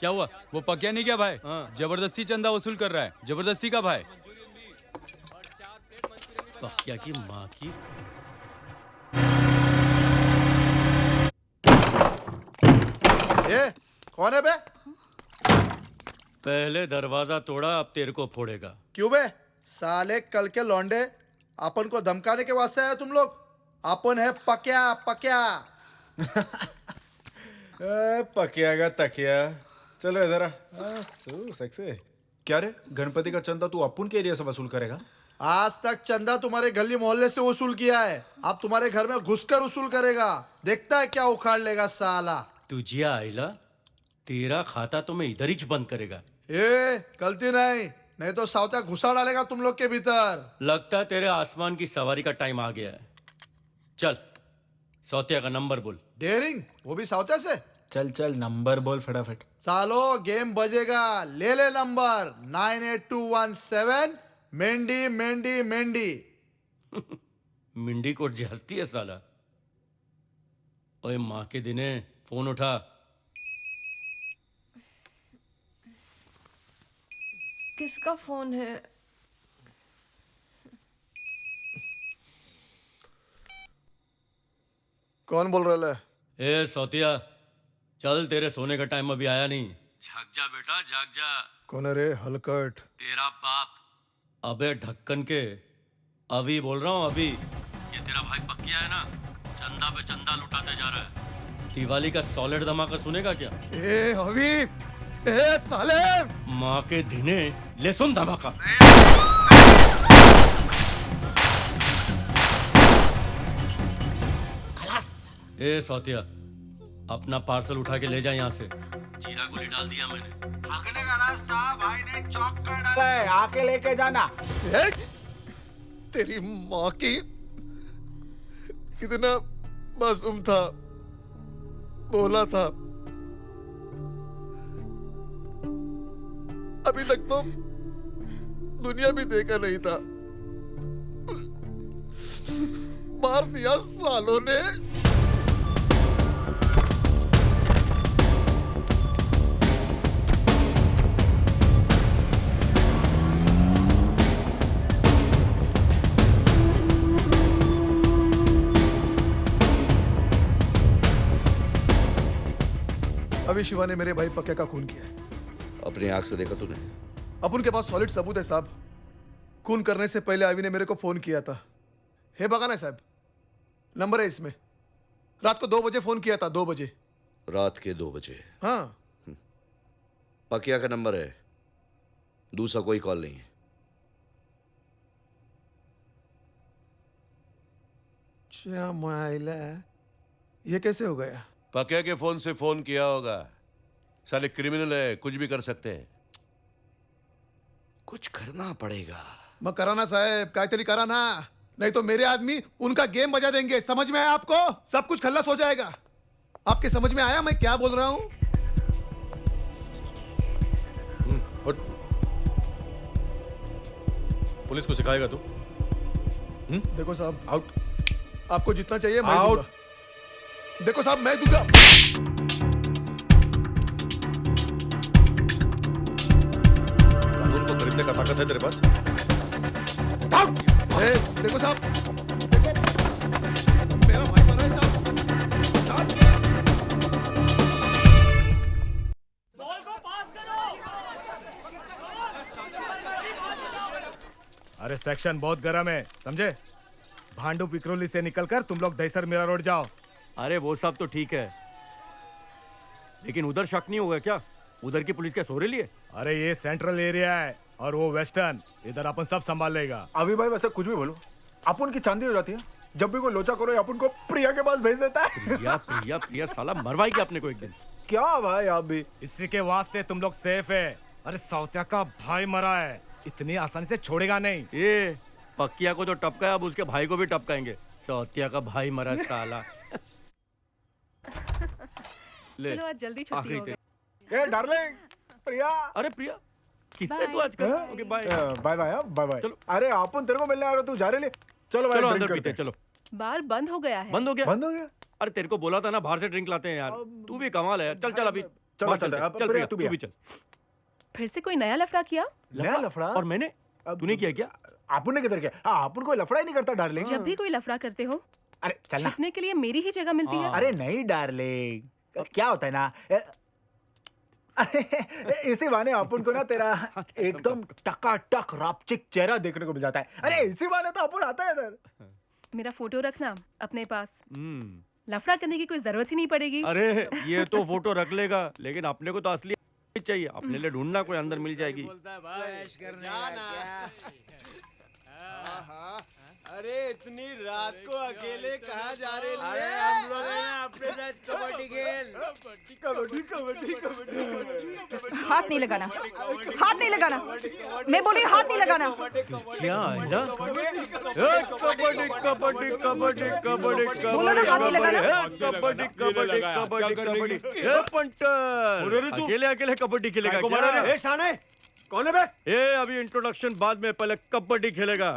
क्या हुआ? वो पकिया नहीं क्या भाई, जबरदस्ती चंदा वसूल कर रहा है। जबरदस्ती का भाई। पकिया की माँ की। ये कौन है बे? पहले दरवाजा तोड़ा, अब तेरे को फोड़ेगा। क्यों बे? साले कल के लौंडे अपन को धमकाने के वास्ते आए तुम लोग? अपन है पकिया पकिया। पकिया का तकिया। चलो इधर आ। सो सेक्सी। क्या रे, गणपति का चंदा तू अपुन के एरिया से वसूल करेगा? आज तक चंदा तुम्हारे गली मोहल्ले से वसूल किया है, अब तुम्हारे घर में घुसकर वसूल करेगा। देखता है क्या उखाड़ लेगा साला। तुझे आयला, तेरा खाता तो मैं इधर ही बंद करेगा। ए गलती नहीं तो सावता घुसा डालेगा तुम लोग के भीतर। लगता है तेरे आसमान की सवारी का टाइम आ गया है। चल सौतिया का नंबर बोल। डेयरिंग, वो भी सावता से? चल चल नंबर बोल फटाफट। सालो गेम बजेगा, ले नंबर 98217 मेंढी मेंढी मेंढी। मिंडी कोट हंसती है साला। ओए माँ के दिने फोन उठा। किसका फोन है? कौन बोल रहा है? ए सौतिया, चल तेरे सोने का टाइम अभी आया नहीं। जाग जा बेटा, जाग जा। कौन है रे हलकट? तेरा बाप। अबे ढक्कन के, अभी बोल रहा हूँ अभी। ये तेरा भाई पक्किया है ना, चंदा पे चंदा लुटाते जा रहा है। दिवाली का सॉलिड धमाका सुनेगा क्या? ए अभी, ए साले माँ के दिने ले सुन धमाका। ए सौतिया, अपना पार्सल उठा के ले जा यहाँ से। जीरा गोली डाल दिया मैंने। भागने का रास्ता भाई ने चौक कर डाला है, आके लेके जाना। तेरी माँ की, कितना मासूम था, बोला था। अभी तक तो दुनिया भी देखा नहीं था, मार दिया सालों ने। अभी शिवा ने मेरे भाई पक्के का खून किया है। अपनी आंख से देखा तूने? अपन के पास सॉलिड सबूत है साहब। खून करने से पहले अभी ने मेरे को फोन किया था। हे बगाना साहब, नंबर है इसमें। रात को 2 बजे फोन किया था, 2 बजे। रात के 2 बजे? हाँ। पकिया का नंबर है, दूसरा कोई कॉल नहीं है। ये कैसे हो गया? पकिया के फोन से फोन किया होगा। साले क्रिमिनल है, कुछ भी कर सकते हैं। कुछ करना पड़ेगा। मैं कराना साहब, कायतरी कराना, नहीं तो मेरे आदमी उनका गेम बजा देंगे। समझ में आया आपको? सब कुछ खल्लास हो जाएगा। आपके समझ में आया मैं क्या बोल रहा हूं? पुलिस को सिखाएगा तू? देखो साहब, आउट। आपको जितना चाहिए मैं आउट। दूंगा। देखो साहब, मैं दूंगा। है तेरे पास? देखो साहब, देखो मेरा भाई मरा है साहब। अरे सेक्शन बहुत गर्म है, समझे? भांडू पिकरोली से निकलकर तुम लोग दहीसर मीरा रोड जाओ। अरे वो सब तो ठीक है, लेकिन उधर शक नहीं होगा क्या? उधर की पुलिस क्या सो रही है? अरे ये सेंट्रल एरिया है और वो वेस्टर्न, इधर अपन सब संभाल लेगा। अभी भाई वैसे कुछ भी बोलो, अपन की चांदी हो जाती है। जब भी कोई लोचा करो अपन को प्रिया के पास भेज देता है। प्रिया प्रिया प्रिया साला मरवाएगी अपने को एक दिन। क्या भाई आप भी? इसी के वास्ते तुम लोग सेफ है। अरे सौत्या का भाई मरा है, इतनी आसानी से छोड़ेगा नहीं। ये पक्किया को तो टपकाया, अब उसके भाई को भी टपकाएंगे। सौत्या का भाई मरा साला। ले, चलो आज जल्दी छुट्टी हो गई। ए डार्लिंग, प्रिया। अरे प्रिया कितने तू आजकल? Okay bye bye bye bye bye. चलो अरे अपन तेरे को मिलने आ रहे, तू जा रहे ले। चलो भाई चलो ड्रिंक अंदर करते पीते, चलो। बार बंद हो गया है। बंद हो गया? बंद हो गया? अरे तेरे को बोला था ना बाहर से ड्रिंक लाते हैं यार। तू भी कमाल है यार। चल चल अभी चलो चल चलते प्रिया तू भी चल। फिर से कोई नया लफड़ा किया? नया लफड़ा? और मैंने? तूने किया क्या? अपन ने किधर किया? अपन कोई लफड़ा ही नहीं करता डार्लिंग। जब भी कोई लफड़ा करते हो, अरे चल ना। छिपने के लिए मेरी ही जगह मिलती है। अरे नहीं डार्लिंग, क्या होता है ना, इसी बहाने अपन को ना तेरा एकदम टकाटक रापचिक चेहरा देखने को मिल जाता है। अरे इसी बहाने तो अपन आता है इधर। मेरा फोटो रखना अपने पास, लफड़ा करने की कोई जरूरत ही नहीं पड़ेगी। अरे ये तो फोटो रख लेगा, लेकिन अपने को तो असली चाहिए। अपने लिए ढूंढना कोई अंदर मिल जाएगी। अरे इतनी रात को अकेले कहाँ जा रहे हैं? अरे हम लोग हैं ना अपने साथ कबड्डी खेल। कबड्डी कबड्डी कबड्डी। हाथ नहीं लगाना, हाथ नहीं लगाना। मैं बोली हाथ नहीं लगाना। क्या है ना? कबड्डी कबड्डी कबड्डी कबड्डी बोलो ना, हाथ नहीं लगाना। कबड्डी कबड्डी कबड्डी कबड्डी। ए पंटर, अकेले अकेले कबड्डी खेलेगा क्या? ए शाने, कौन है बे? ए अभी इंट्रोडक्शन बाद में, पहले कबड्डी खेलेगा।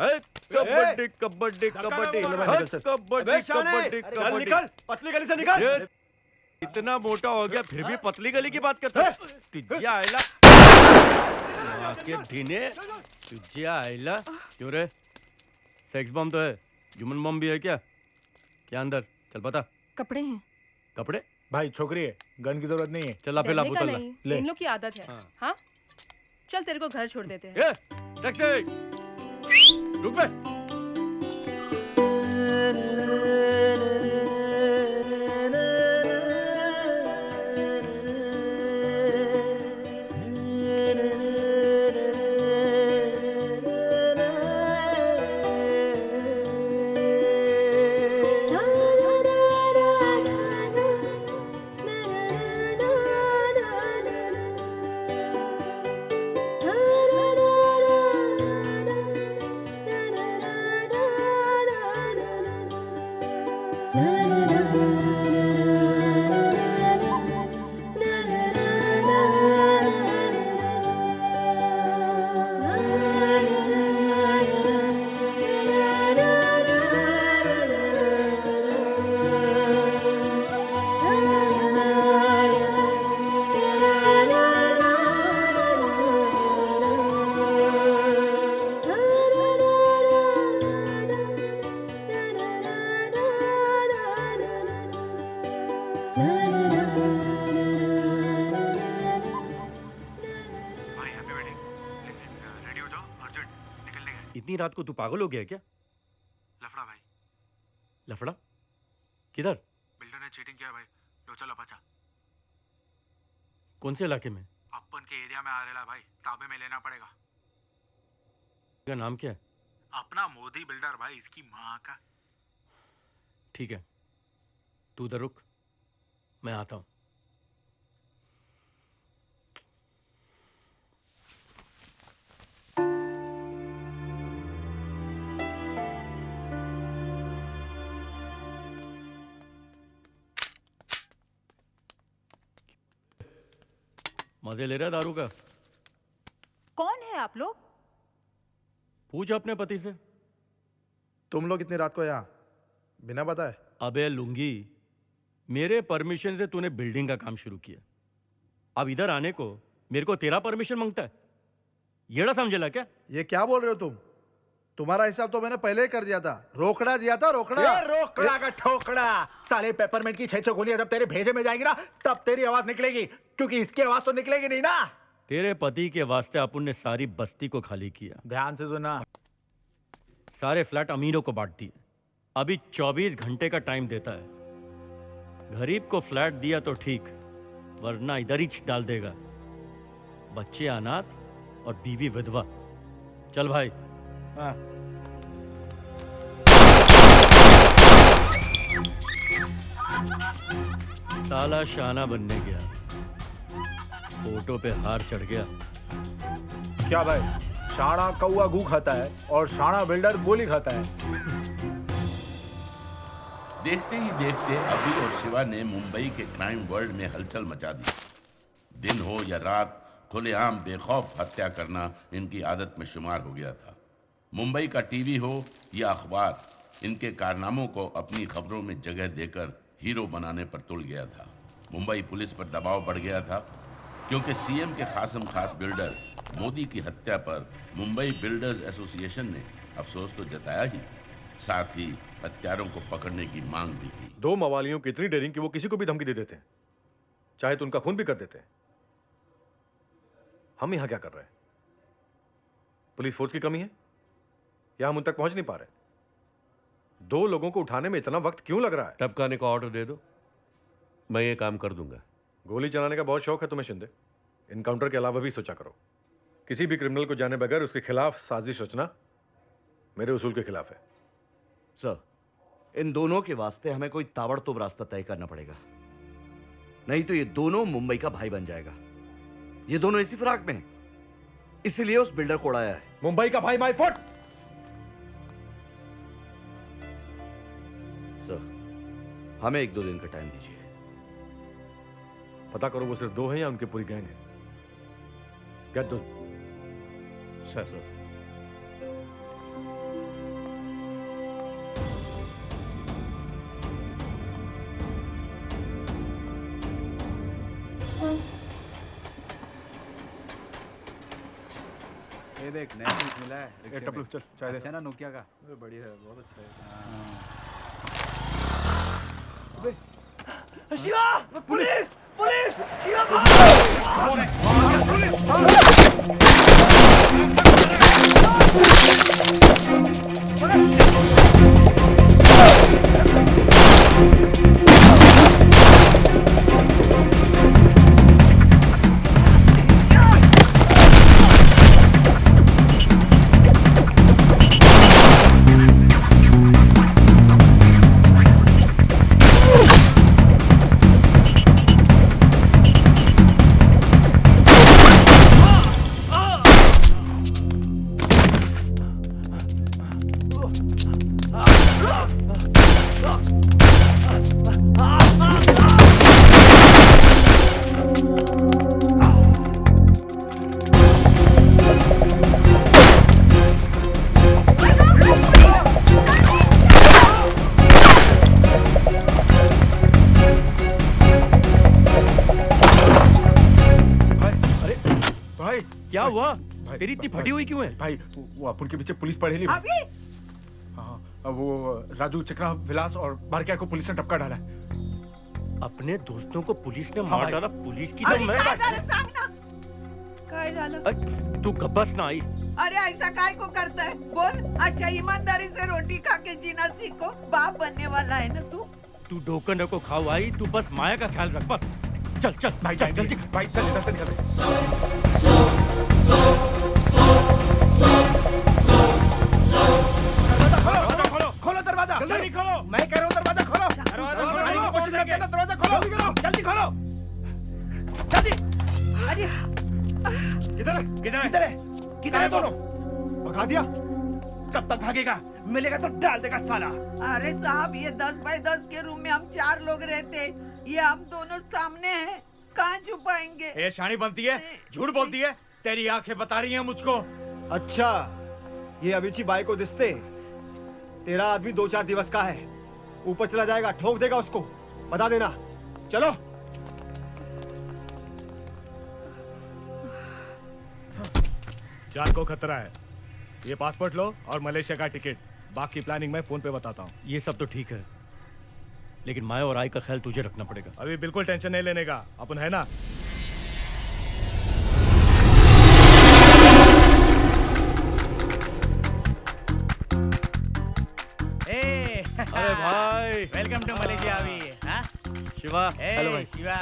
कबड्डी कबड्डी कबड्डी कबड्डी कबड्डी चल निकल, पतली गली से निकल। इतना मोटा हो गया फिर भी पतली गली की बात करता है। तुझे आयला के धीने, तुझे आयला क्यों रे? सेक्स बम तो है, ह्यूमन बम भी है क्या? क्या अंदर? चल बता। कपड़े हैं। कपड़े? भाई छोकरी है, गन की जरूरत नहीं है। चल आप ला बोतल ले। इन लोग की आदत है। हाँ चल तेरे को घर छोड़ देते हैं। टैक्सी रुक बे। इतनी रात को तू पागल हो गया है क्या? लफड़ा भाई। लफड़ा? किधर? बिल्डर ने चीटिंग किया भाई, लोचा लपाचा। कौन से इलाके में? अपन के एरिया में आ रहा भाई, ताबे में लेना पड़ेगा। का नाम क्या है? अपना मोदी बिल्डर भाई, इसकी माँ का। ठीक है, तू उधर रुक, मैं आता हूं। मजे ले रहा है दारू का? कौन है आप लोग? पूछ अपने पति से। तुम लोग इतनी रात को यहाँ बिना बताए? अबे लुंगी, मेरे परमिशन से तूने बिल्डिंग का काम शुरू किया, अब इधर आने को मेरे को तेरा परमिशन मांगता है? येड़ा समझेला क्या? ये क्या बोल रहे हो तुम? तुम्हारा हिसाब तो मैंने पहले ही कर दिया था। रोकड़ा दिया था, रोकड़ा। ये रोकड़ा का ठोकड़ा। साले पेपरमेंट की 6 गोलियां जब तेरे भेजे में जाएंगी ना, तब तेरी आवाज निकलेगी, क्योंकि इसकी आवाज तो निकलेगी नहीं ना। तेरे पति के वास्ते अपन ने सारी बस्ती को खाली किया। ध्यान से सुना। सारे फ्लैट अमीरों को बांट दिए। अभी 24 घंटे का टाइम देता है। गरीब को फ्लैट दिया तो ठीक, वरना इधर ही डाल देगा। बच्चे अनाथ और बीवी विधवा। चल भाई। हाँ। साला शाना बनने गया, फोटो पे हार चढ़ गया। क्या भाई, शाना कौआ गू खाता है और शाना बिल्डर गोली खाता है। देखते ही देखते अभी और शिवा ने मुंबई के क्राइम वर्ल्ड में हलचल मचा दी। दिन हो या रात, खुलेआम बेखौफ हत्या करना इनकी आदत में शुमार हो गया था। मुंबई का टीवी हो या अखबार, इनके कारनामों को अपनी खबरों में जगह देकर हीरो बनाने पर तुल गया था। मुंबई पुलिस पर दबाव बढ़ गया था, क्योंकि सीएम के खासम खास बिल्डर मोदी की हत्या पर मुंबई बिल्डर्स एसोसिएशन ने अफसोस तो जताया ही, साथ ही हत्यारों को पकड़ने की मांग भी की। 2 मवालियों की इतनी डेयरिंग कि वो किसी को भी धमकी दे देते हैं, चाहे तो उनका खून भी कर देते हैं। हम यहां क्या कर रहे हैं? पुलिस फोर्स की कमी है या हम उन तक पहुंच नहीं पा रहे? 2 लोगों को उठाने में इतना वक्त क्यों लग रहा है? टपकाने का ऑर्डर दे दो, मैं ये काम कर दूंगा। गोली चलाने का बहुत शौक है तुम्हें शिंदे। इनकाउंटर के अलावा भी सोचा करो। किसी भी क्रिमिनल को जाने बगैर उसके खिलाफ साजिश रचना मेरे उसूल के खिलाफ है। सर, इन दोनों के वास्ते हमें कोई ताबड़तोड़ रास्ता तय करना पड़ेगा, नहीं तो ये दोनों मुंबई का भाई बन जाएगा। ये दोनों इसी फिराक में हैं, इसीलिए उस बिल्डर को उड़ाया है। मुंबई का भाई माय फुट। सर, हमें 1-2 दिन का टाइम दीजिए। पता करो वो सिर्फ 2 हैं या उनकी पूरी गैंग है। गेट दो। सर। ये देख, नया पीस मिला है रिक्शे टपलू, में। चल, चाय दे। अच्छा ना नोकिया का? बढ़िया है, बहुत अच्छा है। शिवा, पुलिस, पुलिस, शिवा क्या हुआ? तेरी इतनी फटी हुई क्यों है? भाई वो अपन के पीछे पुलिस पड़ेली। अभी? हाँ, वो राजू, चक्रा, विलास और बारकिया को पुलिस ने टपका डाला है। अपने दोस्तों को पुलिस ने हाँ मार भाई। डाला? पुलिस की तो मैं काय झालं सांग ना. काय झालं? तू गब्बस ना आई। अरे ऐसा काय को करता है? बोल. अच्छा ईमानदारी से रोटी खा के जीना सीखो. बाप बनने वाला है ना तू. तू डोकन को खाओ आई, तू बस माया का ख्याल रख बस। चल चल भाई, जल्दी भाई, चल इधर से निकल। खोलो दरवाजा, जल्दी खोलो। मैं कह रहा हूँ दरवाजा खोलो। दरवाजा खोलने की कोशिश करते हैं, दरवाजा खोलो। जल्दी खोलो, जल्दी। अरे किधर है? किधर है? किधर है दोनों? भगा दिया। कब तक भागेगा? मिलेगा तो डाल देगा साला। अरे साहब, ये 10 बाय 10 के रूम में हम 4 लोग रहते हैं. ये हम दोनों सामने हैं. कहाँ छुपाएंगे? ये शानी बनती है, झूठ बोलती है। तेरी आंखें बता रही हैं मुझको। अच्छा, ये अभिची बाई को दिसते? तेरा आदमी 2-4 दिवस का है. ऊपर चला जाएगा, ठोक देगा उसको. बता देना. चलो. जान को खतरा है। ये पासपोर्ट लो और मलेशिया का टिकट। बाकी प्लानिंग मैं फोन पे बताता हूँ। ये सब तो ठीक है, लेकिन माया और आई का ख्याल तुझे रखना पड़ेगा। अभी बिल्कुल टेंशन नहीं लेने का, अपन है ना। अरे भाई, वेलकम टू मलेशिया अभी। हाँ? शिवा। हेलो भाई। शिवा।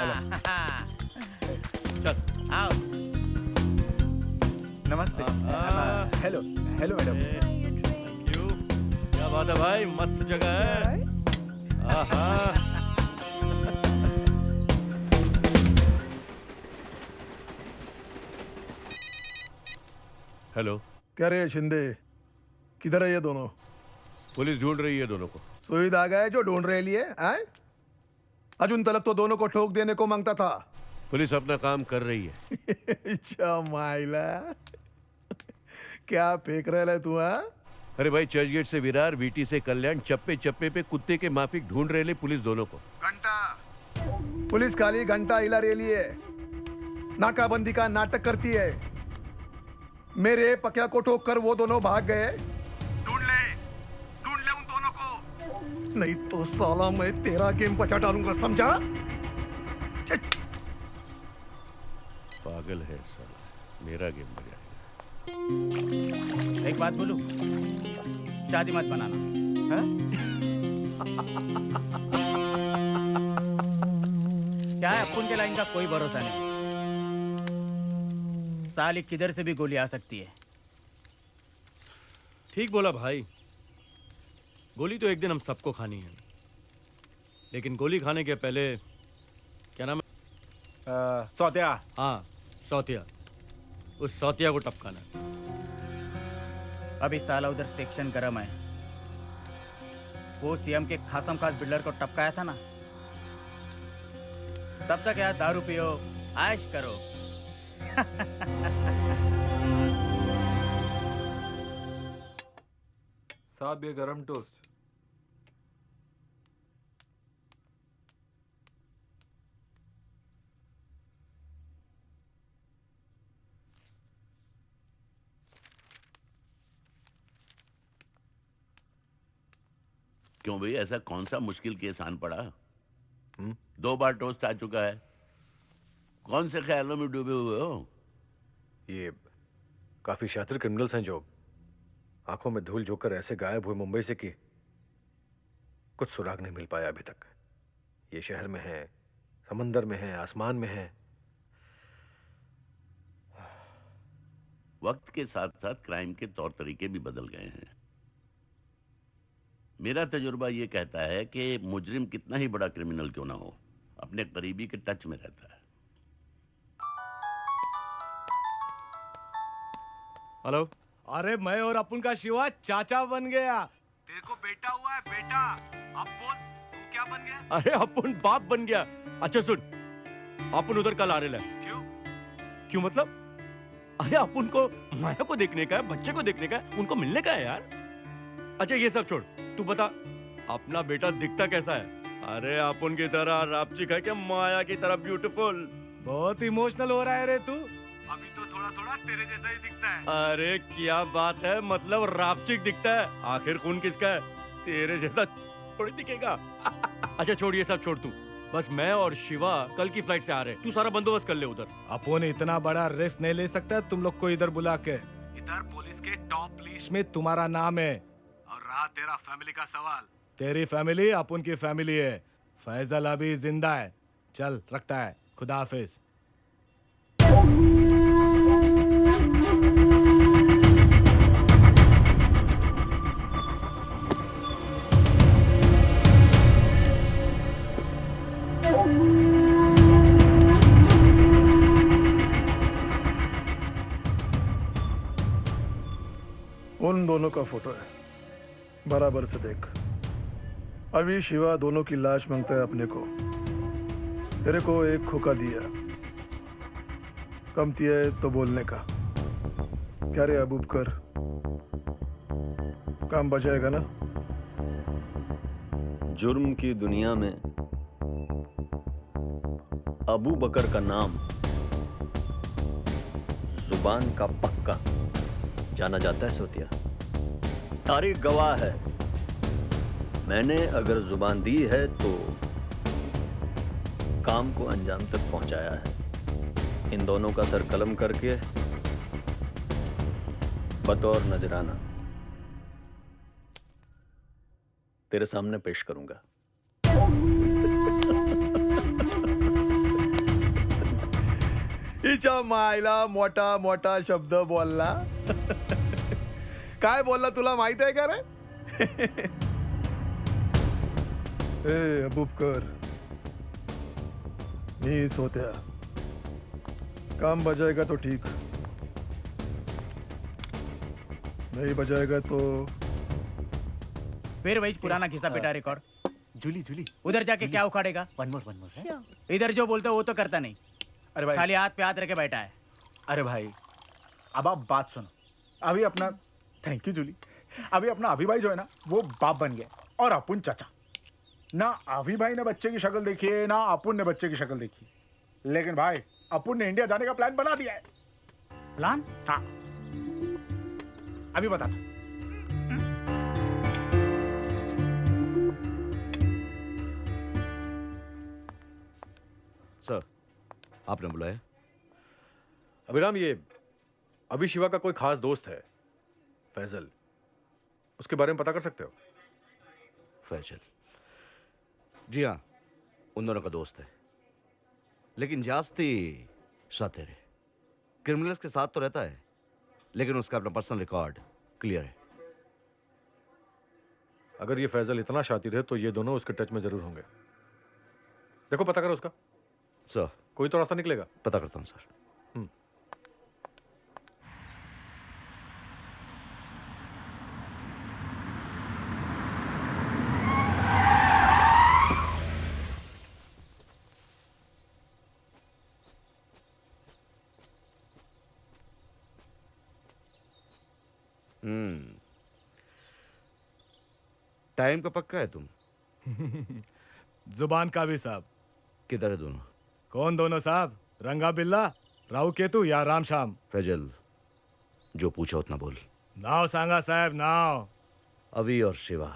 चल आओ। नमस्ते। Hello hello madam. क्या बात है भाई, मस्त जगह है। आहा। हेलो। क्या रे शिंदे, किधर है ये दोनों? पुलिस ढूंढ रही है दोनों को। सुई धागा है जो ढूंढ रहे लिए आए? अजुन तलक तो दोनों को ठोक देने को मांगता था। पुलिस अपना काम कर रही है। अच्छा माइला, क्या फेंक रहा है तू? हाँ, अरे भाई, चर्चगेट से विरार, वीटी से कल्याण, चप्पे चप्पे पे कुत्ते के माफिक ढूंढ रहे पुलिस दोनों को। पुलिस खाली घंटा हिला रही है, नाकाबंदी का नाटक करती है। मेरे पक्या को ठोक कर वो दोनों भाग गए। ढूंढ ले उन दोनों को, नहीं तो साला मैं तेरा गेम बचा डालूंगा, समझा? पागल है साला, मेरा गेम बजाएगा। एक बात बोलूं, शादी मत बनाना। हाँ? क्या है, अपन के लाइन का कोई भरोसा नहीं। साली किधर से भी गोली आ सकती है। ठीक बोला भाई, गोली तो एक दिन हम सबको खानी है, लेकिन गोली खाने के पहले क्या नाम है? सौतिया। हाँ, सौतिया। उस सौतिया को टपकाना। अभी साला उधर सेक्शन गरम है। वो सीएम के खासम खास बिल्डर को टपकाया था ना, तब तक यार दारू पियो, ऐश करो। साहब ये गरम टोस्ट। क्यों भाई, ऐसा कौन सा मुश्किल केस आन पड़ा? 2 बार टोस्ट आ चुका है, कौन से ख्यालों में डूबे हुए हो? ये काफी शातिर क्रिमिनल्स हैं जो आंखों में धूल झोंककर ऐसे गायब हुए मुंबई से कि कुछ सुराग नहीं मिल पाया अभी तक। ये शहर में है, समंदर में है, आसमान में है। वक्त के साथ साथ क्राइम के तौर तरीके भी बदल गए हैं। मेरा तजुर्बा ये कहता है कि मुजरिम कितना ही बड़ा क्रिमिनल क्यों ना हो, अपने करीबी के टच में रहता है। हेलो। अरे मैं और अपन का शिवा चाचा बन गया। तेरे को बेटा हुआ है बेटा। अब बोल तू क्या बन गया? अरे अपन बाप बन गया। अच्छा सुन, अपन उधर कल आ रहे हैं। क्यों मतलब? अरे अपन को माया को देखने का है, बच्चे को देखने का है, उनको मिलने का है यार। अच्छा ये सब छोड़, तू बता अपना बेटा दिखता कैसा है? अरे अपन की तरह रापचिक है क्या माया की तरह ब्यूटीफुल? बहुत इमोशनल हो रहा है रे तू। अभी तो थोड़ा थोड़ा तेरे जैसा ही दिखता है। अरे क्या बात है, मतलब रापचिक दिखता है। आखिर खून किसका है? तेरे जैसा थोड़ी दिखेगा। अच्छा छोड़ ये सब, छोड़ तू। बस मैं और शिवा कल की फ्लाइट से आ रहे, तू सारा बंदोबस्त कर ले उधर। अपन इतना बड़ा रिस्क नहीं ले सकता तुम लोग को इधर बुला के। इधर पुलिस के टॉप लिस्ट में तुम्हारा नाम है। और रहा तेरा फैमिली का सवाल, तेरी फैमिली अपन की फैमिली है। फैजल अभी जिंदा है। चल रखता है, खुदा हाफिज। उन दोनों का फोटो है, बराबर से देख। अभी शिवा दोनों की लाश मांगता है अपने को। तेरे को एक खोखा दिया, कम दिया है तो बोलने का। क्या रे अबूबकर, काम बचाएगा ना? जुर्म की दुनिया में अबू बकर का नाम जुबान का पक्का। जाना जाता है सोतिया। तारीख गवाह है, मैंने अगर जुबान दी है तो काम को अंजाम तक पहुंचाया है। इन दोनों का सर कलम करके बतौर नजराना तेरे सामने पेश करूंगा। हिच्या मायला मोठा मोठा शब्द बोलला. काय बोलला तुला माहित आहे का रे? ए अबूबकर, मी सोत्या. काम बजाएगा तो ठीक, नहीं बजाएगा तो फिर वही पुराना घिसा पिटा रिकॉर्ड। जूली जूली उधर जाके क्या उखाड़ेगा? वन मोर इधर जो बोलते हो वो तो करता नहीं। अरे भाई, खाली हाथ पे हाथ रखे बैठा है। अरे भाई, अब आप बात सुनो। अभी अपना, थैंक यू जूली, अभी अपना अभी भाई जो है ना वो बाप बन गया और अपुन चाचा। ना अभी भाई ने बच्चे की शक्ल देखी है ना अपुन ने बच्चे की शक्ल देखी, लेकिन भाई अपुन ने इंडिया जाने का प्लान बना दिया है। प्लान? हाँ, अभी बता। सर, आपने बुलाया? अभिराम, ये अभी शिवा का कोई खास दोस्त है, फैजल, उसके बारे में पता कर सकते हो? फैजल? जी हाँ, उन दोनों का दोस्त है, लेकिन जास्ती शातिर है। क्रिमिनल्स के साथ तो रहता है, लेकिन उसका अपना पर्सनल रिकॉर्ड क्लियर है। अगर ये फैजल इतना शातिर है तो ये दोनों उसके टच में जरूर होंगे। देखो, पता करो उसका। सर, कोई तो रास्ता निकलेगा। पता करता हूँ सर। टाइम का पक्का है तुम? जुबान का भी साहब। किधर है दोनों? कौन दोनों साहब? रंगा बिल्ला, राहु केतु या राम श्याम? फैजल, जो पूछा उतना बोल। नाव सांगा साहब, नाव। अभी और शिवा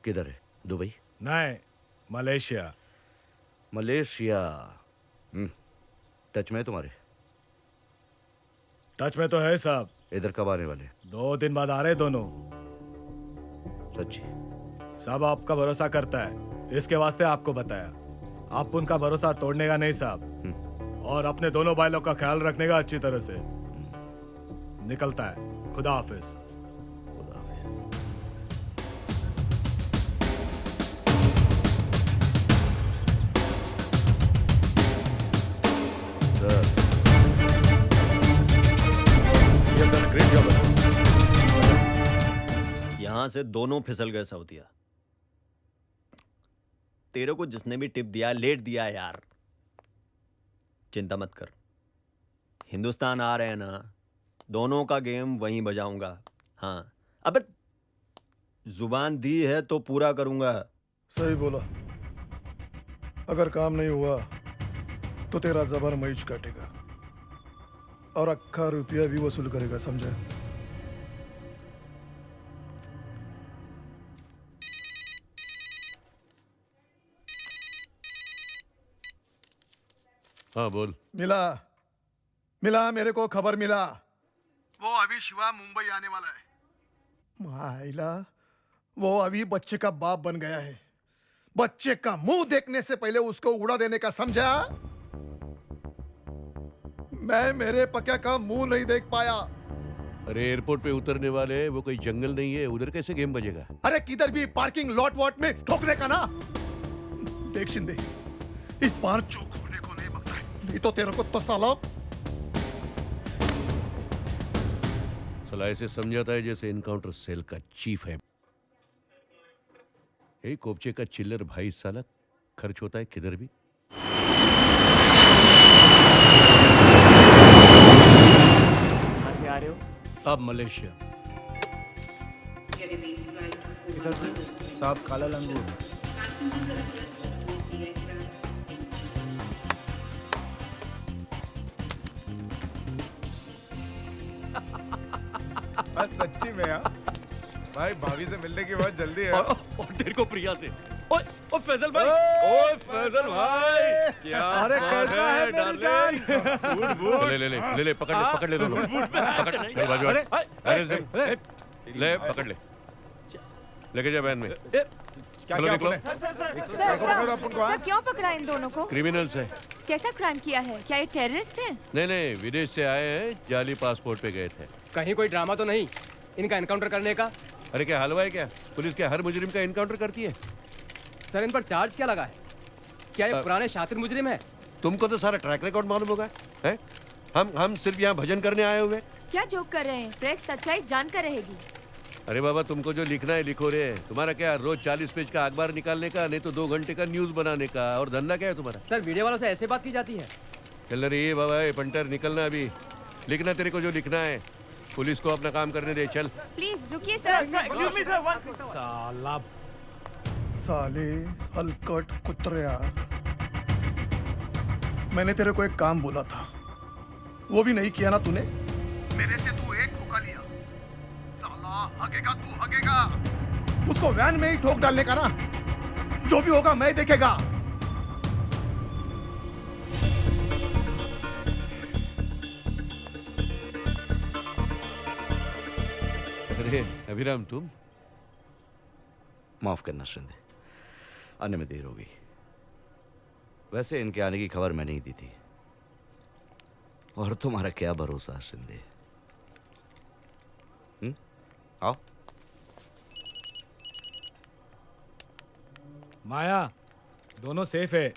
किधर है? दुबई? नहीं, मलेशिया। मलेशिया। टच में है तुम्हारे? टच में तो है साहब। इधर कब आने वाले? 2 दिन बाद आ रहे दोनों। सच्ची? साहब आपका भरोसा करता है, इसके वास्ते आपको बताया। आप उनका भरोसा तोड़ने का नहीं साहब, और अपने दोनों भाइयों का ख्याल रखने का अच्छी तरह से। निकलता है। खुदा हाफिज। खुदा हाफिज। Sir, you have done a great job. यहां से दोनों फिसल गए सऊदिया। तेरे को जिसने भी टिप दिया, लेट दिया यार। चिंता मत कर, हिंदुस्तान आ रहे हैं ना, दोनों का गेम वहीं बजाऊंगा। हाँ, अबे जुबान दी है तो पूरा करूंगा। सही बोला। अगर काम नहीं हुआ तो तेरा जबर मईच काटेगा और अक्खा रुपया भी वसूल करेगा, समझा? हाँ बोल। मिला मेरे को खबर मिला, वो अभी शिवा मुंबई आने वाला है। माइला, वो अभी बच्चे का बाप बन गया है। बच्चे का मुंह देखने से पहले उसको उड़ा देने का, समझा? मैं मेरे पक्या का मुंह नहीं देख पाया। अरे एयरपोर्ट पे उतरने वाले हैं, वो कोई जंगल नहीं है, उधर कैसे गेम बजेगा? अरे किधर भी पार्किंग लॉट वॉट में ठोकने का ना। देख शिंदे, इस बार चूक होने को नहीं बनता है, नहीं तो तेरे को तो साला ऐसे समझाता है जैसे इनकाउंटर सेल का चीफ है। एक कोपचे का चिल्लर भाई साला खर्च होता है किधर भी। कहाँ से आ रहे हो? साहब मलेशिया। इधर से साहब काला लंगूर। सच्ची में यार भाई भाभी से मिलने की बहुत जल्दी है और तेरे को प्रिया से। ओए ओ फैजल भाई, ओए फैजल भाई, क्या अरे कैसा है मेरी जान? सूट बूट ले पकड़ ले दोनों पकड़ मेरे बाजू अरे ले पकड़ ले, लेके जा वैन में। चलो निकलो। सर क्यों पकड़ा इन दोनों को? क्रिमिनल्स है। कैसा क्राइम किया है? क्या ये टेररिस्ट है? नहीं विदेश से आए हैं, जाली पासपोर्ट पे गए थे। कहीं कोई ड्रामा तो नहीं इनका एनकाउंटर करने का? अरे क्या हलवा है क्या? पुलिस क्या हर मुजरिम का एनकाउंटर करती है? सर इन पर चार्ज क्या लगा है? क्या ये पुराने शातिर मुजरिम है? तुमको तो सारा ट्रैक रिकॉर्ड मालूम होगा है? हम सिर्फ यहाँ भजन करने आए हुए। क्या जोक कर रहे हैं? प्रेस सच्चाई जानकर रहेगी। अरे बाबा, तुमको जो लिखना है लिखो रे। तुम्हारा क्या रोज 40 पेज का अखबार निकालने का, नहीं तो 2 घंटे का न्यूज बनाने का, और धंधा क्या है तुम्हारा? सर मीडिया वालों से ऐसे बात की जाती है? चल रही बाबा, पंटर निकलना अभी। लिखना तेरे को जो लिखना है, पुलिस को अपना काम करने दे। चल प्लीज रुकिए सर। साला साले हलकट कुतरिया, मैंने तेरे को एक काम बोला था, वो भी नहीं किया ना तूने। मेरे से तू एक धोखा लिया। साला हगेगा तू हगेगा, उसको वैन में ही ठोक डालने का ना। जो भी होगा मैं देखेगा। अरे अभिराम, तुम? माफ करना शिंदे, आने में देर हो गई। वैसे इनके आने की खबर मैंने ही दी थी, और तुम्हारा क्या भरोसा शिंदे। आओ। माया, दोनों सेफ है।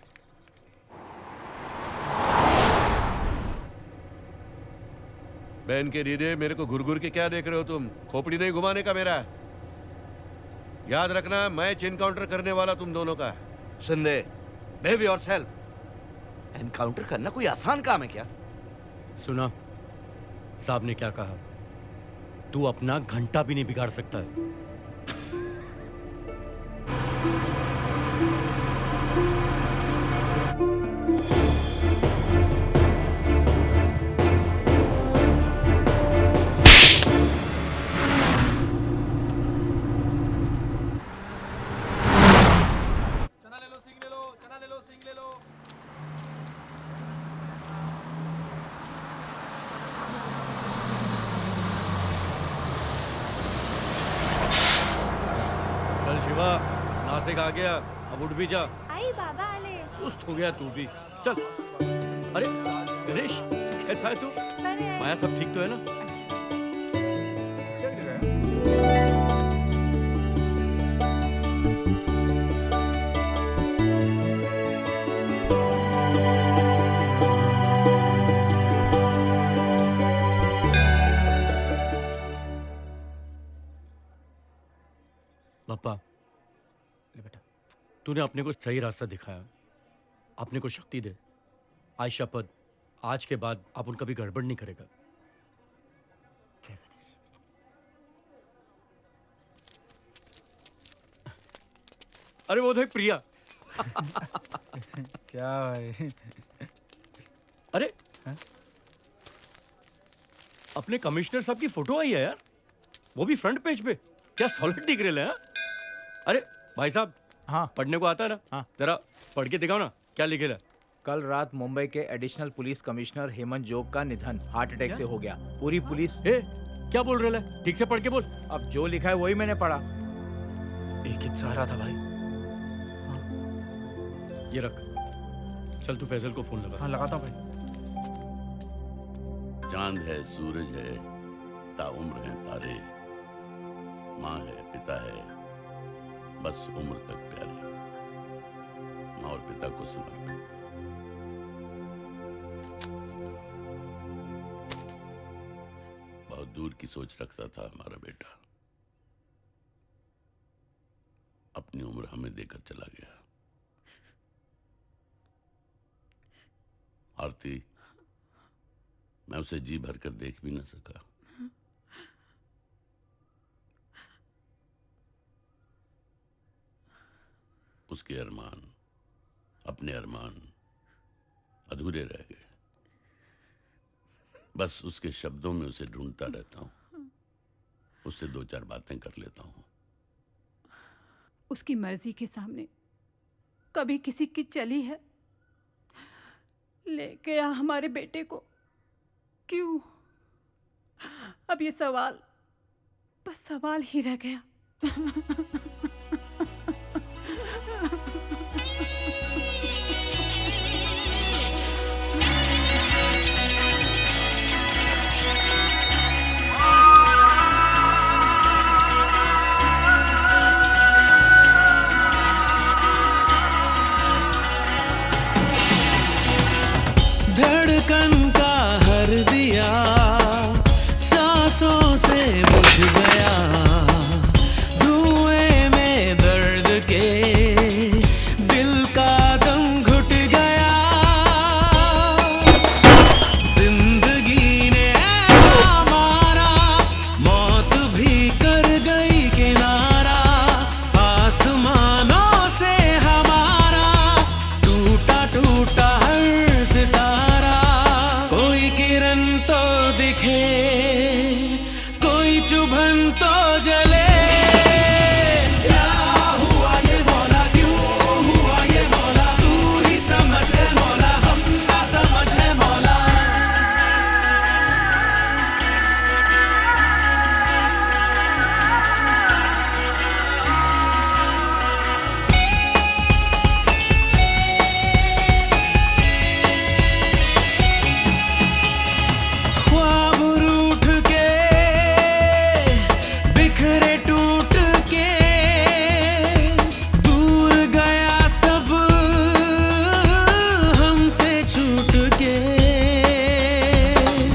बहन के दीदे, मेरे को घुर के क्या देख रहे हो तुम? खोपड़ी नहीं घुमाने का मेरा। याद रखना, मैच एनकाउंटर करने वाला तुम दोनों का। Shinde, behave yourself। एनकाउंटर करना कोई आसान काम है क्या? सुना साहब ने क्या कहा? तू अपना घंटा भी नहीं बिगाड़ सकता है। चल शिवा, नासिक आ गया, अब उठ भी जा। आई बाबा आले। सुस्त हो गया तू भी। चल। अरे गणेश, कैसा है तू? माया, सब ठीक तो है ना? पापा, बेटा, तूने अपने को सही रास्ता दिखाया। अपने को शक्ति दे। आज शपथ, आज के बाद अपन कभी गड़बड़ नहीं करेगा। अरे वो देख प्रिया। क्या भाई? अरे अपने कमिश्नर साहब की फोटो आई है यार, वो भी फ्रंट पेज पे। क्या सॉलिड दिख रहे हैं? अरे भाई साहब, हाँ पढ़ने को आता है ना? हाँ। जरा पढ़ के दिखाओ ना, क्या लिखे है? कल रात मुंबई के एडिशनल पुलिस कमिश्नर हेमंत जोग का निधन हार्ट अटैक से हो गया। पूरी पुलिस। क्या बोल रहे हैं? ठीक से पढ़ के बोल। अब जो लिखा है वही मैंने पढ़ा। एक हिस्सा आ रहा था भाई। ये रख। चल तू फैजल को फोन लगा। हाँ लगाता हूँ भाई। चांद है, सूरज है, ताउम्र है तारे, माँ है, पिता है, बस उम्र तक प्यारे, माँ और पिता को समर्पित। बहुत दूर की सोच रखता था हमारा बेटा, अपनी उम्र हमें देकर चला गया। आरती, मैं उसे जी भर कर देख भी न सका। उसके अरमान, अपने अरमान अधूरे रह गए। बस उसके शब्दों में उसे ढूंढता रहता हूं। उससे दो चार बातें कर लेता हूँ। उसकी मर्जी के सामने कभी किसी की चली है? ले गया हमारे बेटे को, क्यों? अब ये सवाल बस सवाल ही रह गया। धड़कन का हर दिया सांसों से बुझ गया, धुएं में दर्द के दिल का दम घुट गया। जिंदगी ने ऐसा मारा, मौत भी कर गई किनारा, आसमानों से हमारा टूटा टूटा हर सितारा। कोई किरण तो दिखे, कोई चुभन तो जले। क्या हुआ ये मौला, क्यों हुआ ये मौला, तू ही समझ है मौला, हम ना समझ है मौला। ख्वाब रूठ के बिखरे टूट के दूर गया सब हमसे छूट के।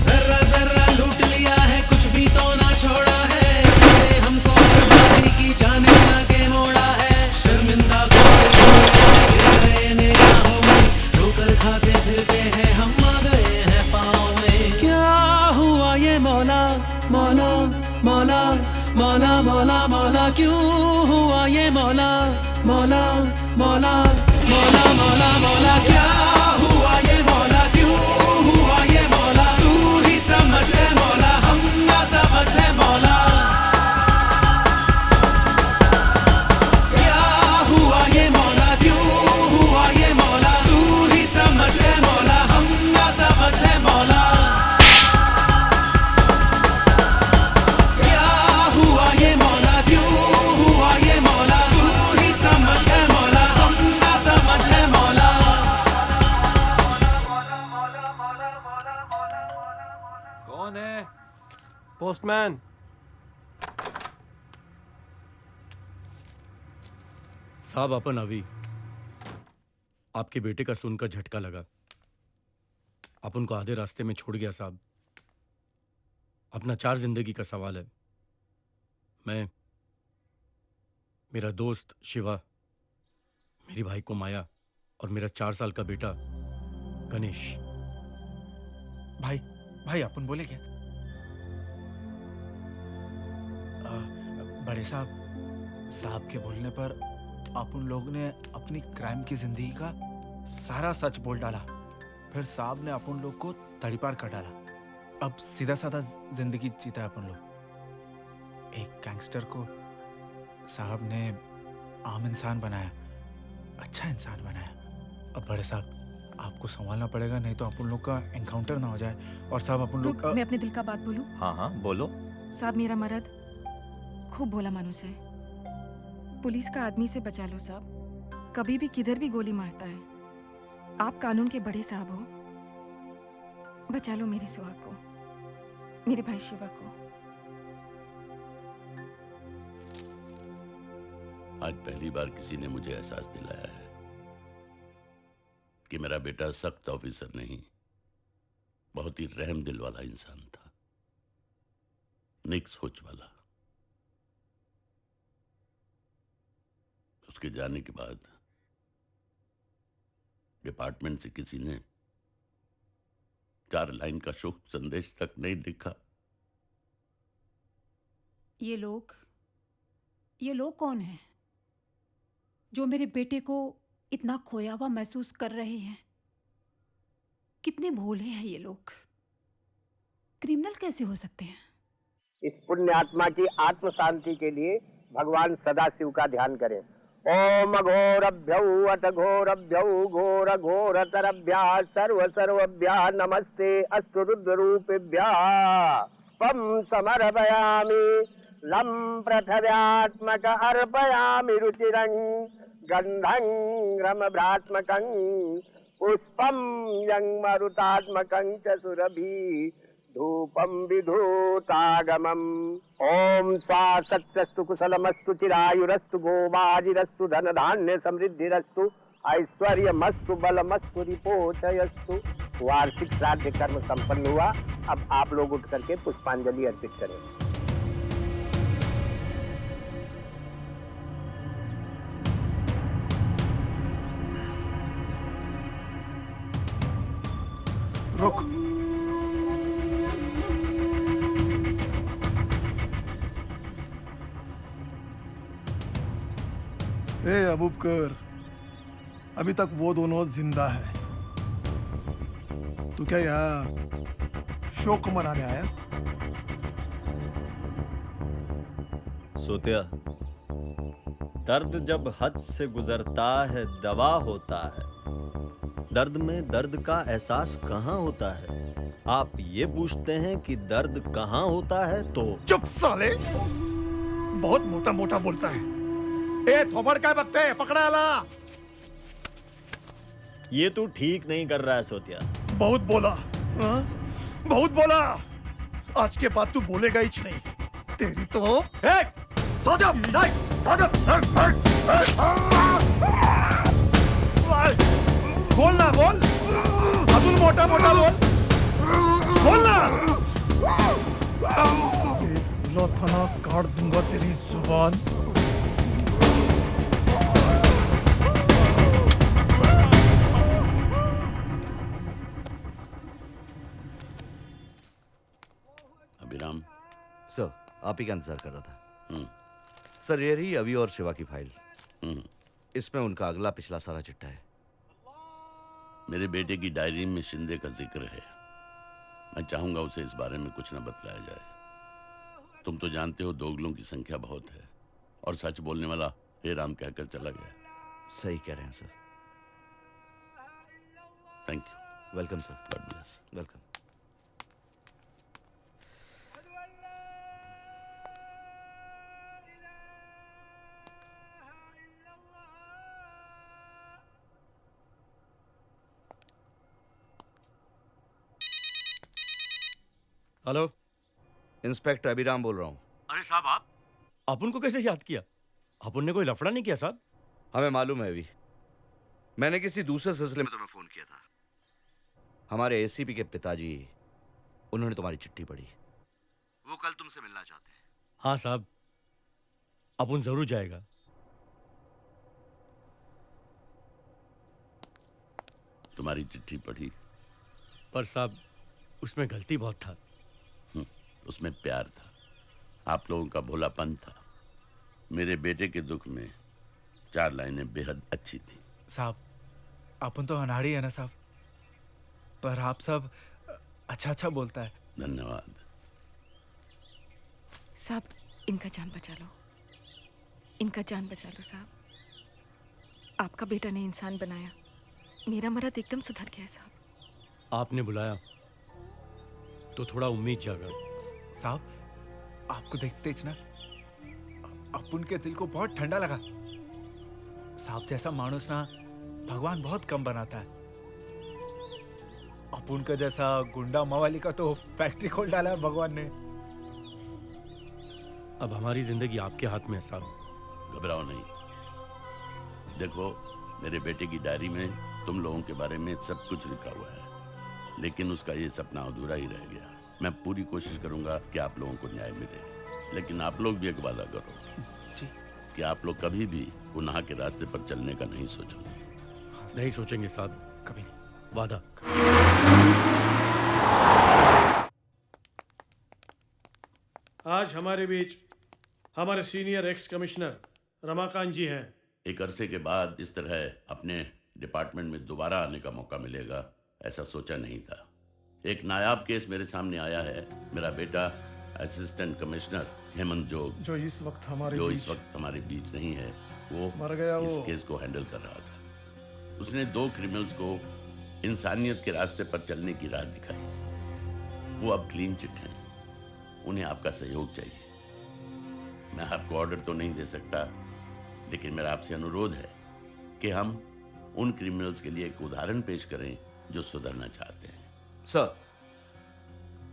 जरा जरा लूट लिया है, कुछ भी तो ना छोड़ा है, ये हमको बर्बादी की जाने आगे मोड़ा है। शर्मिंदा निगाहों में ठोकर खाते फिरते हैं, हम आ गए हैं पाँव में। क्या हुआ ये मौला मौला मौला मौला मौला मौला, क्यों हुआ ये मौला मौला मौला मौला मौला मौला। क्या हुआ ये मौला, क्यों हुआ ये मौला, तू ही समझ है मौला, हम ना समझ है मौला। क्या हुआ ये मौला, क्यों हुआ ये मौला, तू ही समझ है मौला, हम ना समझ है मौला। क्या हुआ ये मौला, क्यों हुआ ये मौला, तू ही समझ है मौला, हम ना समझ है मौला। कौन है? पोस्टमैन। साहब अपन अभी आपके बेटे का सुनकर झटका लगा, अपन को आधे रास्ते में छोड़ गया साहब। अपना 4 जिंदगी का सवाल है। मैं, मेरा दोस्त शिवा, मेरी भाई को माया और मेरा 4 साल का बेटा गणेश। भाई भाई अपन बोले क्या? बड़े साहब के बोलने पर अपन लोग ने अपनी क्राइम की जिंदगी का सारा सच बोल डाला, फिर साहब ने अपन लोग को तड़ीपार कर डाला। अब सीधा साधा जिंदगी जीता है अपन लोग। एक गैंगस्टर को साहब ने आम इंसान बनाया, अच्छा इंसान बनाया। अब बड़े साहब आपको संभालना पड़ेगा, नहीं तो अपन लोग का एनकाउंटर ना हो जाए। और साहब अपन लोग का... मैं अपने दिल का बात बोलूं? हाँ हाँ बोलो। साहब मेरा मर्द खूब भोला मानुस है, पुलिस का आदमी से बचा लो साहब, कभी भी किधर भी गोली मारता है। आप कानून के बड़े साहब हो, बचा लो मेरी सुहा को, मेरे भाई शिवा को। आज पहली बार किसी ने मुझे एहसास दिलाया है कि मेरा बेटा सख्त ऑफिसर नहीं, बहुत ही रहम दिल वाला इंसान था, नेक सोच वाला। उसके जाने के बाद डिपार्टमेंट से किसी ने 4 लाइन का शोक संदेश तक नहीं लिखा। ये लोग कौन हैं जो मेरे बेटे को इतना खोया हुआ महसूस कर रहे हैं? कितने भोले हैं ये लोग, क्रिमिनल कैसे हो सकते हैं? इस पुण्य आत्मा की आत्म शांति के लिए भगवान सदाशिव का ध्यान करें। ओम घोरभ्यौ अथ घोरभ्यौ घोर घोरतरभ्यः सर्व सर्वभ्यः नमस्ते अस्तु रुद्र रूपेभ्यः। पम समर्पयामि लं पृथिव्यात्मक अर्पयामि रुचिरं गंधं रमभ्रात्मकं पुष्पं यं मरुतात्मकं च सुरभि धूपम विधूतागमम्। ओम सा सत्यस्तु कुशलमस्तु चिरायुरस्तु गोबाजिरस्तु धन धान्य समृद्धिरस्तु ऐश्वर्यमस्तु बलमस्तु रिपोचयस्तु। वार्षिक श्राद्ध कर्म संपन्न हुआ। अब आप लोग उठ करके पुष्पांजलि अर्पित करें। रुक। ए अबूबकर, अभी तक वो दोनों जिंदा है। तू क्या यहाँ शोक मनाने आया? सोतिया, दर्द जब हद से गुजरता है दवा होता है। दर्द में दर्द का एहसास कहाँ होता है? आप ये पूछते हैं कि दर्द कहाँ होता है तो चुप साले, बहुत मोटा मोटा बोलता है। ए थोबड़ क्या बकते है, पकड़ा ला। ये तू ठीक नहीं कर रहा है सोतिया। बहुत बोला, हाँ? बहुत बोला। आज के बाद तू बोलेगा ही नहीं। तेरी तो बोलना बोल, अतुल मोटा मोटा बोल, बोलना। लौथाना काट दूंगा तेरी जुबान। अभिराम सर, आप ही का इंतजार कर रहा था। सर, ये रही अभी और शिवा की फाइल। इसमें उनका अगला पिछला सारा चिट्ठा है। मेरे बेटे की डायरी में शिंदे का जिक्र है। मैं चाहूंगा उसे इस बारे में कुछ न बतलाया जाए। तुम तो जानते हो दोगलों की संख्या बहुत है और सच बोलने वाला हे राम कहकर चला गया। सही कह रहे हैं sir. Thank you. Welcome sir. God bless. Welcome. Hello, inspector Abhiram बोल रहा हूँ। अरे साहब, आप अपुन को कैसे याद किया? अपुन ने कोई लफड़ा नहीं किया साहब। हमें मालूम है अभी। मैंने किसी दूसरे सिलसिले में तुम्हें फोन किया था। हमारे एसीपी के पिताजी, उन्होंने तुम्हारी चिट्ठी पढ़ी। वो कल तुमसे मिलना चाहते हैं। हाँ साहब, अपुन जरूर जाएगा। तुम्हारी चिट्ठी पढ़ी, पर साहब उसमें गलती बहुत था। उसमें प्यार था, आप लोगों का भोलापन था। मेरे बेटे के दुख में 4 लाइनें बेहद अच्छी थी। साहब, अपन तो अनाड़ी है ना साहब, पर आप सब अच्छा अच्छा बोलता है। धन्यवाद साहब। इनका जान बचा लो, इनका जान बचा लो साहब। आपका बेटा ने इंसान बनाया। मेरा मर्द एकदम सुधर गया है साहब। आपने बुलाया तो थोड़ा उम्मीद जागा। साहब, आपको देखते ही ना अपुन के दिल को बहुत ठंडा लगा। साहब जैसा मानुस ना भगवान बहुत कम बनाता है। अपुन का जैसा गुंडा मवाली का तो फैक्ट्री खोल डाला है भगवान ने। अब हमारी जिंदगी आपके हाथ में है साहब। घबराओ नहीं। देखो, मेरे बेटे की डायरी में तुम लोगों के बारे में सब कुछ लिखा हुआ है, लेकिन उसका ये सपना अधूरा ही रह गया। मैं पूरी कोशिश करूंगा कि आप लोगों को न्याय मिले, लेकिन आप लोग भी एक वादा करो कि आप लोग कभी भी गुनाह के रास्ते पर चलने का नहीं सोचोगे। नहीं सोचेंगे साहब, कभी नहीं। वादा। आज हमारे बीच हमारे सीनियर एक्स कमिश्नर रमाकांत जी हैं। एक अरसे के बाद इस तरह अपने डिपार्टमेंट में दोबारा आने का मौका मिलेगा, ऐसा सोचा नहीं था। एक नायाब केस मेरे सामने आया है। मेरा बेटा असिस्टेंट कमिश्नर हेमंत जोग, जो इस वक्त हमारे बीच नहीं है, वो मर गया। इस केस को हैंडल कर रहा था। उसने 2 क्रिमिनल्स को इंसानियत के रास्ते पर चलने की राह दिखाई। वो अब क्लीन चिट हैं। उन्हें आपका सहयोग चाहिए। मैं आपको ऑर्डर तो नहीं दे सकता, लेकिन मेरा आपसे अनुरोध है कि हम उन क्रिमिनल्स के लिए एक उदाहरण पेश करें जो सुधरना चाहते हैं। सर,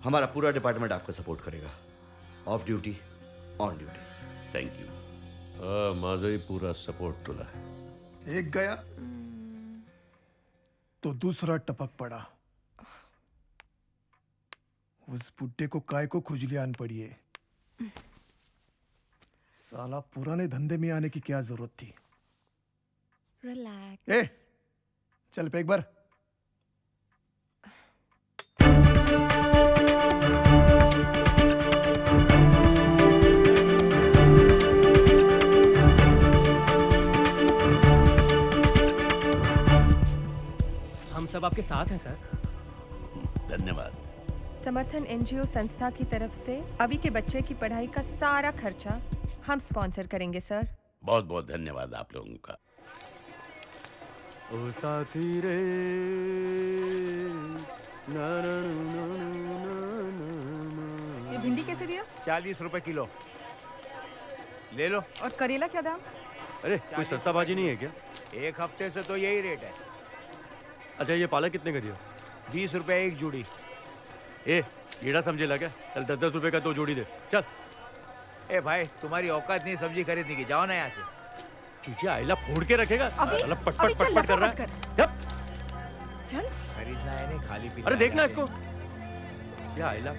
हमारा पूरा डिपार्टमेंट आपका सपोर्ट करेगा। Of duty, on duty. Thank you. माझाही पूरा सपोर्ट तुला है। एक गया तो दूसरा टपक पड़ा। उस बुड्ढे को काय को खुजली आन पड़ी है। साला पुराने धंधे में आने की क्या जरूरत थी। रिलैक्स। ए, चल पे एक बार। हम सब आपके साथ हैं सर। धन्यवाद। समर्थन एनजीओ संस्था की तरफ से अभी के बच्चे की पढ़ाई का सारा खर्चा हम स्पॉन्सर करेंगे सर। बहुत बहुत धन्यवाद आप लोगों का। ओ साथी रे ना ना ना ना ना। ये भिंडी कैसे दिया? 40 रुपए किलो। ले लो। और करेला क्या दाम? अरे कोई सस्ता भाजी नहीं है क्या? एक हफ्ते से तो यही रेट है। अच्छा ये पालक कितने का दिया? 20 रुपए एक जोड़ी। ए कीड़ा समझेला क्या? चल 10-10 रुपए का 2 जोड़ी दे चल। ए भाई तुम्हारी औकात नहीं सब्जी खरीदने की, जाओ ना यहाँ से। तुझे आइला फोड़ के रखेगा। अभी पट चल कर रहा है। चल। खरीदना है नहीं, खाली पीना। अरे देखना इसको। आइला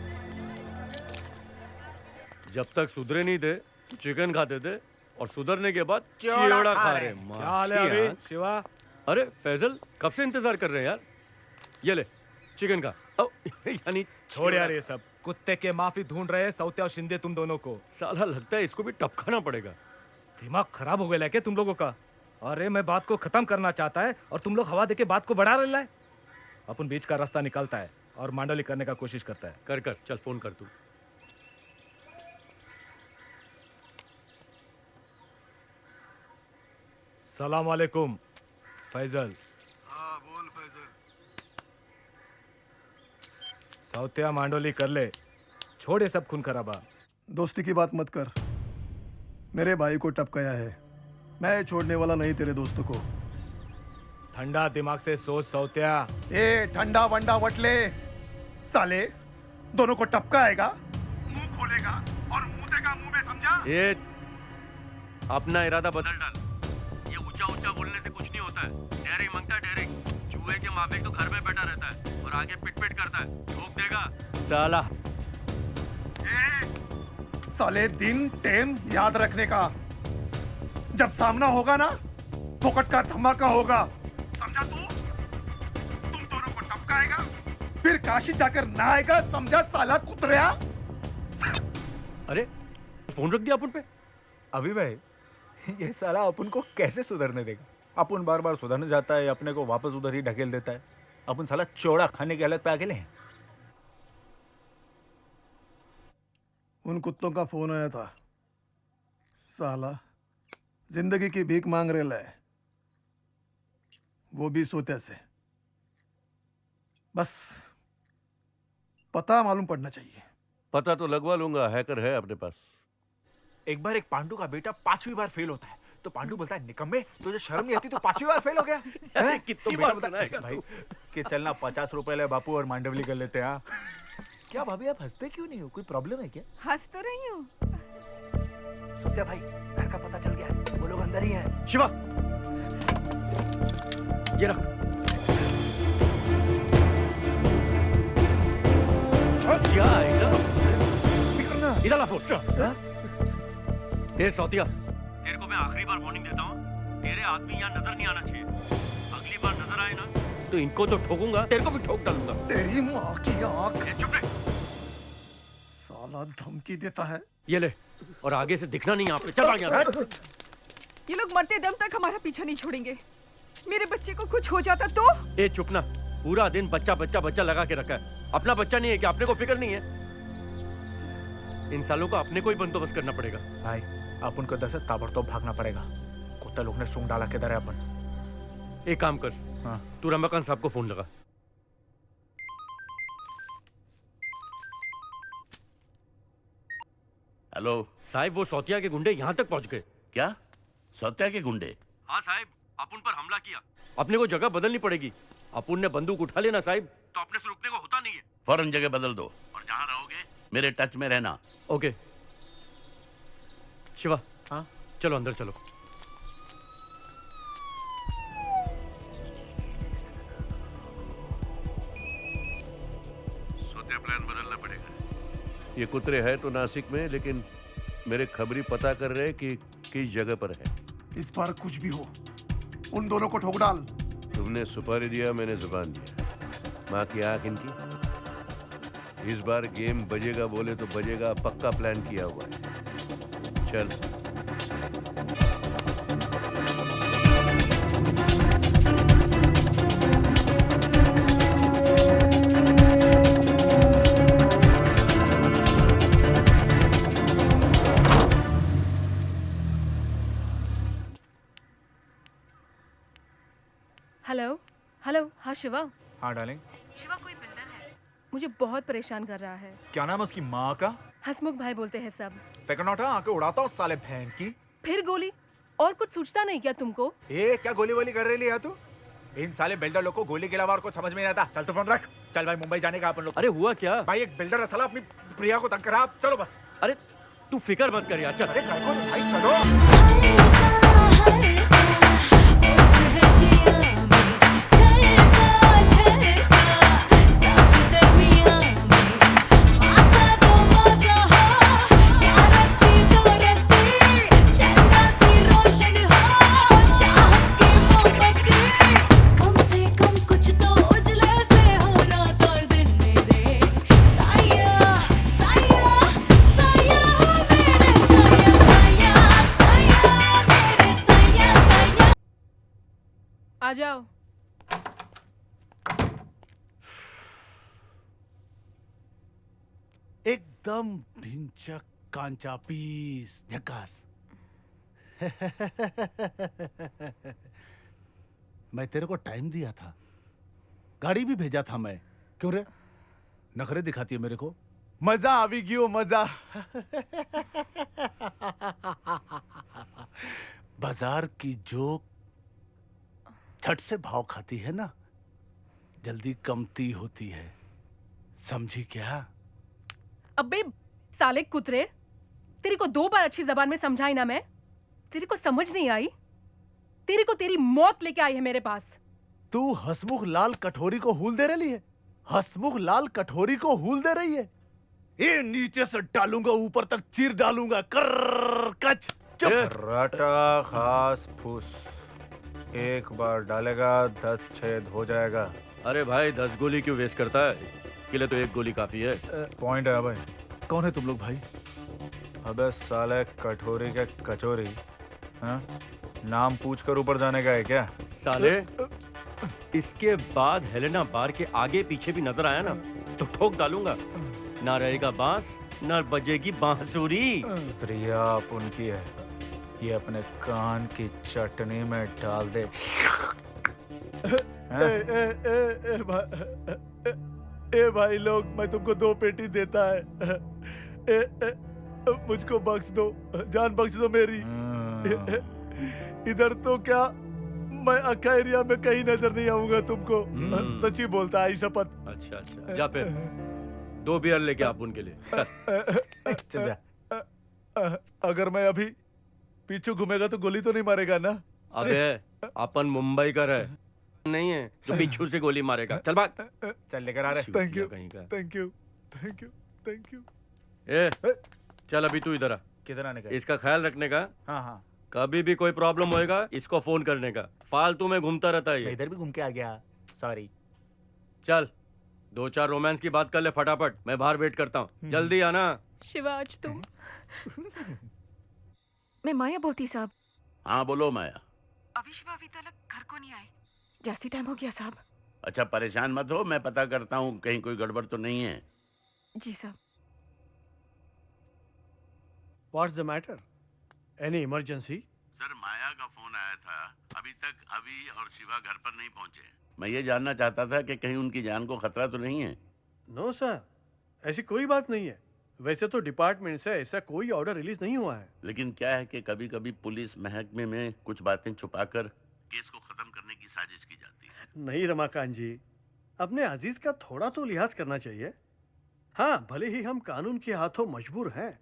जब तक सुधरे नहीं थे तो चिकन खाते थे, और सुधरने के बाद चिवड़ा खा रहे। क्या हाल है अभी शिवा? अरे फैजल कब से इंतजार कर रहे हैं यार। ये ले चिकन का। यानी छोड़ यार ये सब। कुत्ते के माफी ढूंढ रहे हैं सौत्या और शिंदे तुम दोनों को। साला लगता है इसको भी टपकाना पड़ेगा। दिमाग खराब हो गया है क्या तुम लोगों का? अरे मैं बात को खत्म करना चाहता है और तुम लोग हवा देके बात को बढ़ा रहे हैं। अपन बीच का रास्ता निकालता है और मांडोली करने का कोशिश करता है। कर चल फोन कर तू। सलाम वालेकुम फैजल। हाँ बोल फैजल। सौत्या मांडोली कर ले, छोड़ ये सब खून खराबा। दोस्ती की बात मत कर। मेरे भाई को टपकाया है, मैं छोड़ने वाला नहीं तेरे दोस्तों को। ठंडा दिमाग से सोच सौत्या। ए ठंडा वंडा वटले साले, दोनों को टपकाएगा, मुंह खोलेगा और मुंह देगा मुंह में, समझा? ये अपना इरादा बदल डाल। ये ऊंचा ऊंचा बोलने से कुछ नहीं होता है। डेयरिंग मांगता है डेयरिंग। चूहे के माफिक तो घर में बैठा रहता है और आगे पिट करता है। ठोक देगा साला। साले दिन टेम याद रखने का। जब सामना होगा ना, फोकट का धमाका होगा, समझा? तुम दोनों को टपकाएगा, फिर काशी जाकर ना आएगा, समझा साला कुतरिया? अरे फोन रख दिया अपन पे। अभी भाई ये साला अपन को कैसे सुधरने देगा? अपन बार बार सुधरने जाता है, अपने को वापस उधर ही ढकेल देता है। अपन साला चौड़ा खाने की हालत पे अकेले हैं। उन कुत्तों का फोन आया था। साला जिंदगी की भीख मांग रहे है, वो भी सोते से। बस पता मालूम पड़ना चाहिए। पता तो लगवा लूंगा, हैकर है अपने पास। एक बार एक पांडु का बेटा 5वीं बार फेल होता है तो पांडु बोलता है निकम्मे तुझे शर्म नहीं आती, तो 5वीं बार फेल हो गया। कितनी तो बार बेटा सुनाएगा भाई तू? कि चलना 50 रुपए ले बापू और मांडवली कर लेते हैं। क्या भाभी आप हंसते क्यों नहीं हो? कोई प्रॉब्लम है क्या? हंस तो रही हूँ। सत्या भाई घर का पता चल गया है, वो लोग अंदर ही है। शिवा ये रख। इधर ला फोन। सौतिया तेरे को मैं आखिरी बार वार्निंग देता हूँ, तेरे आदमी यहाँ नजर नहीं आना चाहिए। अगली बार नजर आए ना तो इनको तो ठोकूंगा, तेरे को भी ठोक डालूंगा। तेरी माँ की आंख। चुप रहे। साला धमकी देता है। ये ले, और आगे से दिखना नहीं यहाँ पे। चल आगे। ये लोग मरते दम तक हमारा पीछा नहीं छोड़ेंगे। मेरे बच्चे को कुछ हो जाता तो? ए चुप ना, पूरा दिन बच्चा बच्चा बच्चा लगा के रखा है। अपना बच्चा नहीं है क्या? अपने को फिक्र नहीं है? इन सालों को अपने को ही बंदोबस्त करना पड़ेगा। भाई अपन को दस ताबड़तोड़ भागना पड़ेगा। कुत्ता लोग ने सूंघ डाला किधर है अपन। एक काम कर, हाँ तू रमाकांत साहब को फोन लगा। हेलो साहब, वो सौतिया के गुंडे यहाँ तक पहुँच गए। क्या? सौत्या के गुंडे? हाँ साहब, अपन पर हमला किया। अपने को जगह बदलनी पड़ेगी। अपन ने बंदूक उठा लेना साहब, तो अपने से रुकने को होता नहीं है। फौरन जगह बदल दो और जहां रहोगे मेरे टच में रहना। ओके शिवा, हाँ चलो अंदर चलो। सोते प्लान बदलना पड़ेगा। ये कुतरे है तो नासिक में, लेकिन मेरे खबरी पता कर रहे कि किस जगह पर है। इस बार कुछ भी हो उन दोनों को ठोक डाल। तुमने सुपारी दिया, मैंने जुबान दिया। माँ की आंख इनकी। इस बार गेम बजेगा बोले तो बजेगा, पक्का प्लान किया हुआ है। चल। Hello hello. हाँ शिवा। हाँ डार्लिंग। शिवा, कोई बिल्डर है, मुझे बहुत परेशान कर रहा है। क्या नाम है उसकी माँ का? हसमुख भाई बोलते हैं सब। फेंकनोटा आके उड़ाता उस साले बहन की। फिर गोली? और कुछ सूझता नहीं क्या तुमको? ए क्या गोली वोली कर रही है तू? इन साले बिल्डर लोग को गोली के अलावा और कुछ समझ में नहीं आता। चल तो फोन रख। चल भाई, मुंबई जाने का अपन लोग। अरे हुआ क्या? भाई एक बिल्डर है साला, अपनी प्रिया को तंग करा। चलो बस। अरे तू फिक्र मत कर यार, चल। अरे काय को नहीं भाई, चलो। आ जाओ। एकदम ढिंचक कांचा पीस झकास। मैं तेरे को टाइम दिया था, गाड़ी भी भेजा था मैं। क्यों रे नखरे दिखाती है मेरे को? मजा आवी गयो मजा। बाजार की जोक झट से भाव खाती है ना, जल्दी कमती होती है, समझी क्या? अबे साले कुतरे, तेरी को 2 बार अच्छी जबान में समझाई ना मैं? तेरी को समझ नहीं आई? तेरी को तेरी मौत लेके आई है मेरे पास। तू हसमुख लाल कठोरी को हूल दे रही है। हसमुख लाल कठोरी को हूल दे रही है। ये नीचे से डालूंगा, ऊपर तक चीर डालूंगा। कर कच रटा खास फूस। एक बार डालेगा 10 छेद हो जाएगा। अरे भाई 10 गोली क्यों वेस्ट करता है? इसके लिए तो 1 गोली काफी है। पॉइंट है भाई। कौन है तुम लोग भाई? अबे साले कठोरी के कचोरी। हाँ? नाम पूछ कर ऊपर जाने का है क्या? साले इसके बाद हेलेना बार के आगे पीछे भी नजर आया ना तो ठोक डालूंगा। ना रहेगा बांस, ना बजेगी बांसुरी। प्रिया उनकी है, ये अपने कान की चटनी में डाल दे। ए भाई लोग, मैं तुमको 2 पेटी देता है। मुझको बख्श दो, जान बख्श दो मेरी। इधर तो क्या, मैं अक्का एरिया में कहीं नजर नहीं आऊंगा तुमको। सच्ची बोलता है, शपथ। अच्छा अच्छा, जा फिर 2 बियर लेके आप उनके लिए। चल जा। अगर मैं अभी पीछे घूमेगा तो गोली तो नहीं मारेगा ना? अबे अपन मुंबई का है नहीं है तो पीछू से गोली मारेगा। चल भाग। चल लेकर आ रहे। थैंक यू कहीं का। Thank you thank you thank you. ए चल अभी तू इधर आ। किधर आने का? इसका ख्याल रखने का। हाँ हाँ। कभी भी कोई प्रॉब्लम होएगा इसको फोन करने का। फालतू में घूमता रहता है ये। इधर भी घूम के आ गया, सॉरी। चल 2-4 रोमांस की बात कर ले फटाफट, मैं बाहर वेट करता हूँ। जल्दी आना। शिवा आज तुम। मैं माया बोलती साहब। हाँ बोलो माया। अभी शिवा अभी तक घर को नहीं आए, जैसी टाइम हो गया साहब। अच्छा परेशान मत हो, मैं पता करता हूँ कहीं कोई गड़बड़ तो नहीं है। जी साहब। What's the matter? Any emergency? Sir Maya का फोन आया था, अभी तक अभी और शिवा घर पर नहीं पहुंचे। मैं ये जानना चाहता था कि कहीं उनकी जान को खतरा तो नहीं है। नो सर, ऐसी कोई बात नहीं है। वैसे तो डिपार्टमेंट से ऐसा कोई ऑर्डर रिलीज नहीं हुआ है। लेकिन क्या है कि कभी कभी पुलिस महकमे में कुछ बातें छुपाकर केस को खत्म करने की साजिश की जाती है। नहीं रमाकांत जी, अपने अजीज का थोड़ा तो लिहाज करना चाहिए। हाँ, भले ही हम कानून के हाथों मजबूर हैं,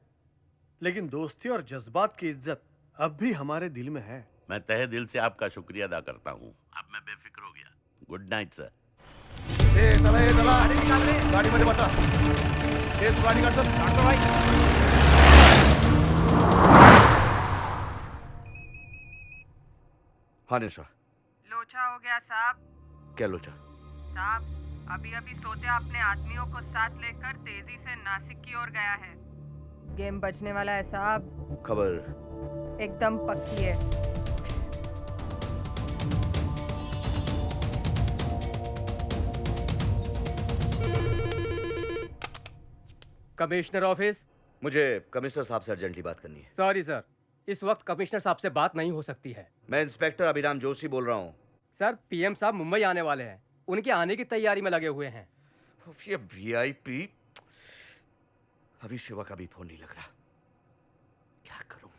लेकिन दोस्ती और जज्बात की इज्जत अब भी हमारे दिल में है। मैं तहे दिल से आपका शुक्रिया अदा करता हूँ। अब मैं बेफिक्र हो गया। Good night sir. चला गाड़ी मध्ये बसा। तू गाडी काढ चल। काढतो भाई। हाँ निशा। लोचा हो गया साहब। क्या लोचा? साहब, अभी अभी सोते अपने आदमियों को साथ लेकर तेजी से नासिक की ओर गया है। गेम बचने वाला है साहब। खबर एकदम पक्की है। Commissioner office. मुझे कमिश्नर साहब से अर्जेंटली बात करनी है। सॉरी सर, इस वक्त कमिश्नर साहब से बात नहीं हो सकती है। मैं इंस्पेक्टर अभिराम जोशी बोल रहा हूँ। सर, पीएम साहब मुंबई आने वाले हैं, उनके आने की तैयारी में लगे हुए हैं। ये वीआईपी। अभी शिवा का भी फोन नहीं लग रहा, क्या करूं?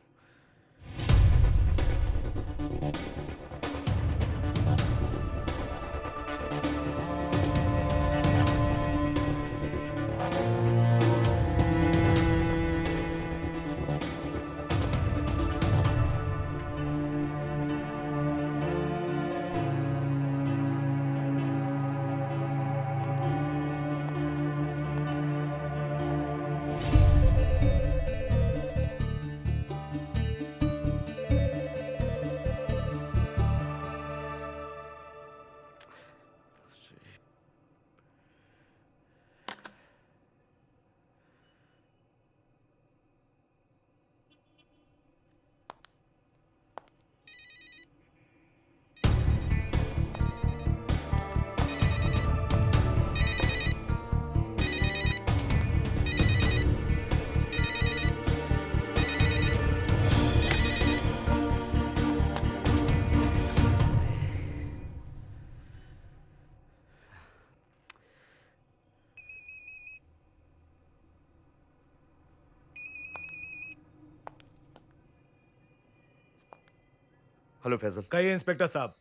हेलो फैजल। कहिए इंस्पेक्टर साहब,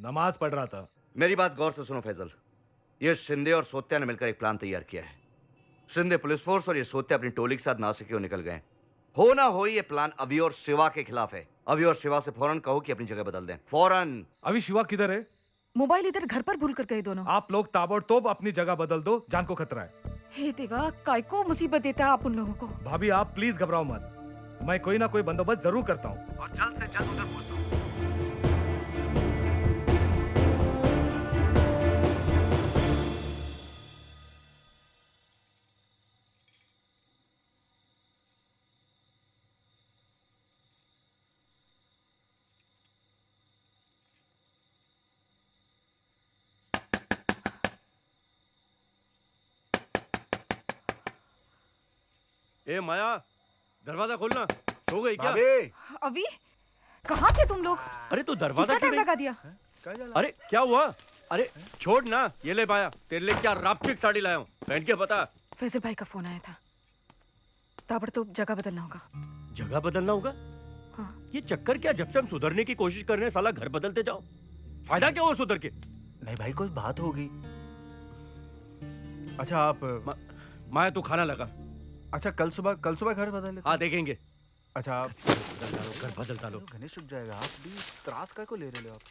नमाज पढ़ रहा था। मेरी बात गौर से सुनो फैजल। ये शिंदे और सोत्या ने मिलकर एक प्लान तैयार किया है। शिंदे पुलिस फोर्स और ये सोत्या अपनी टोली के साथ नासिक की ओर निकल गए। हो ना हो ये प्लान अभी और शिवा के खिलाफ है। अभी और शिवा से फौरन कहो कि अपनी जगह बदल दें, फौरन। अभी शिवा किधर है? मोबाइल इधर घर पर भूल कर गए दोनों। आप लोग ताबड़तोब अपनी जगह बदल दो, जान को खतरा है। हे देवा, काय को मुसीबत देता है आप उन लोगों को। भाभी आप प्लीज घबराओ मत, मैं कोई ना कोई बंदोबस्त जरूर करता हूँ और जल्द से जल्द उधर पहुँचता हूँ। ए माया, दरवाजा खोलना। सो गई क्या? अभी कहाँ थे तुम लोग? अरे तू दरवाजा कितना क्यों टाइम लगा दिया? अरे क्या हुआ? अरे छोड़ ना, ये ले माया, तेरे लिए क्या रापचिक साड़ी लाया हूँ, पहन के बता। फैजल भाई का फोन आया था, ताबड़तोब जगह बदलना होगा। जगह बदलना होगा? हाँ। ये चक्कर क्या? जब से हम सुधरने की कोशिश कर रहे हैं साला घर बदलते जाओ। फायदा क्या हुआ सुधर के? नहीं भाई, कोई बात होगी। अच्छा आप माया तू खाना लगा। अच्छा कल सुबह घर बदल लेते। हाँ देखेंगे। अच्छा आप घर बदल डालो। गणेश रुक जाएगा, आप भी त्रास काय को ले रहे हो आप?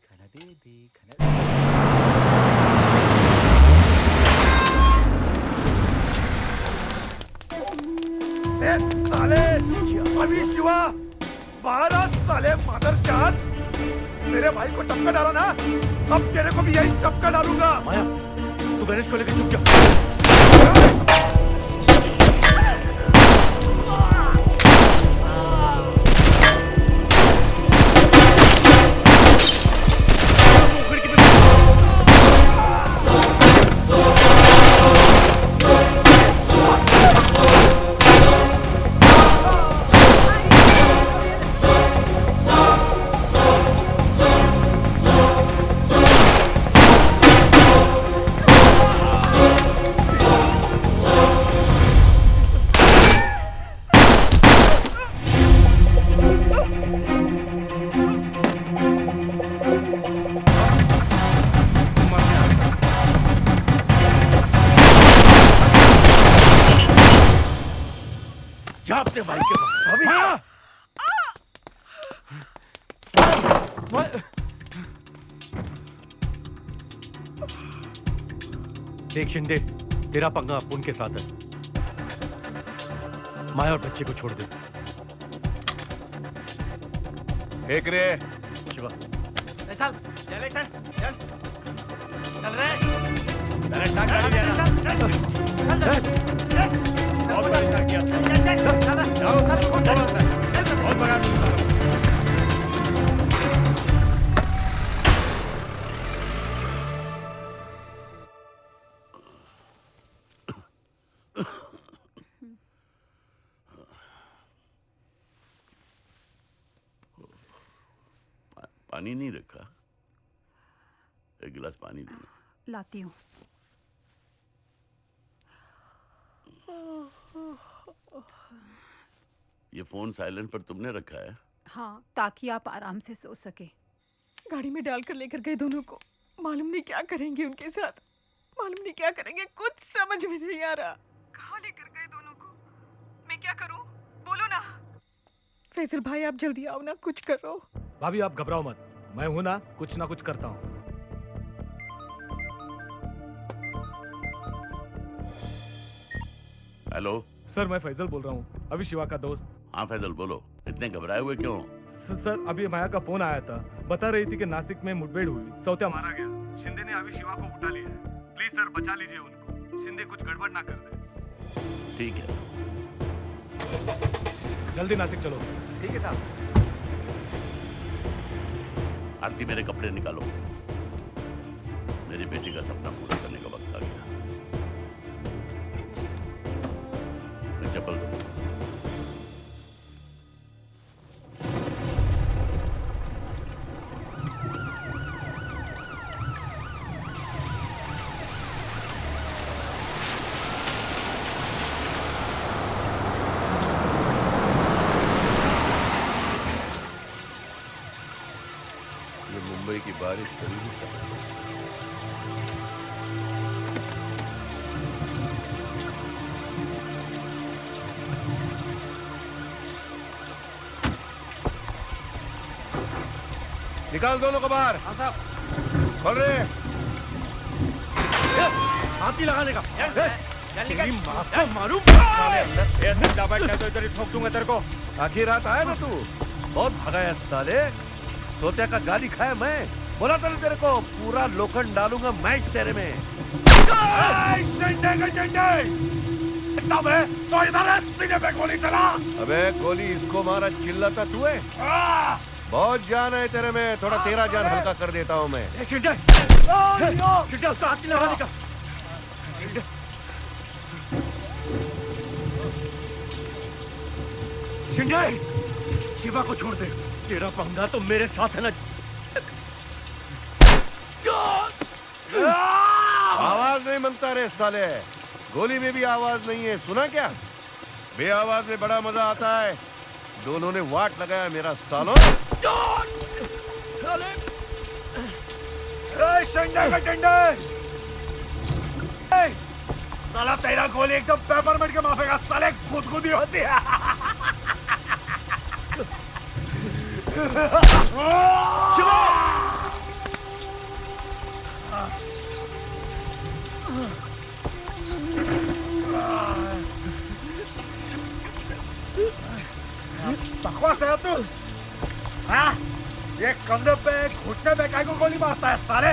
खाना दे खाना। साले अभी शिवा, 12 साले मदरजात, मेरे भाई को टपका डाला ना, अब तेरे को भी यही टपका डालूंगा। माया, तू गणेश को लेकर चुप जा। जा अपने भाई के पास। अभी देख शिंदे, तेरा पंगा अपुन के साथ है। माया और बच्चे को छोड़ दे। एक रे शिवा, चल चले चल चल चल रे, अरे टांग गाड़ी दे रहा। बहुत परेशान किया। चल चल चल जाओ सब को बहुत बड़ा पानी नहीं रखा? एक गिलास पानी देना। लाती हूँ। ये फोन साइलेंट पर तुमने रखा है? हाँ, ताकि आप आराम से सो सके। गाड़ी में डालकर लेकर गए दोनों को। मालूम नहीं क्या करेंगे उनके साथ, मालूम नहीं क्या करेंगे, कुछ समझ में नहीं आ रहा। कहाँ लेकर गए दोनों को? मैं क्या करूँ? बोलो ना। फैजल भाई आप जल्दी आओ ना, कुछ करो। भाभी आप घबराओ मत, मैं हूं ना कुछ करता हूँ। हेलो सर, मैं फैजल बोल रहा हूँ, अभी शिवा का दोस्त। हाँ फैजल बोलो, इतने घबराए हुए क्यों? सर अभी माया का फोन आया था, बता रही थी कि नासिक में मुठभेड़ हुई, सौत्या मारा गया। शिंदे ने अभी शिवा को उठा लिया है। प्लीज सर बचा लीजिए उनको, शिंदे कुछ गड़बड़ ना कर दे। ठीक है, जल्दी नासिक चलो। ठीक है साहब। आरती मेरे कपड़े निकालो, मेरी बेटी का सपना पूरा करने का वक्त आ गया। मैं चप्पल दूंगा। मुंबई की बारिश कभी नहीं खत्म। निकाल दोनों को बाहर। हाँ साहब। खोल रहे। हाथी लगाने का। तेरी माँ को मारूं। ऐसे दबा के तो इधर ही ठोक दूंगा तेरे को। आखिर रात आया ना तू, बहुत भगाया साले। सोत्या का गाली खाया मैं, बोला था तेरे को पूरा लोखंड डालूंगा मैं तेरे में। तो इधर सीने पे गोली चला। अबे गोली इसको मारा, चिल्लाता तू है। बहुत जान है तेरे में, थोड़ा तेरा जान हल्का कर देता हूँ मैं। शिंदे, उसका हाथी लगाने का। शिंदे, शिवा को छोड़ दे, तेरा पंगा तो मेरे साथ है ना। आवाज नहीं मांगता रे साले, गोली में भी आवाज नहीं है, सुना क्या? बे आवाज में बड़ा मजा आता है। दोनों ने वाट लगाया मेरा सालों। साला तेरा गोली एकदम पेपरमेंट के माफेगा साले, गुदगुदी होती है। शिवा! बकवास है तू, हाँ? ये कंधे पे घुटने पे काय को गोली मारता है साले?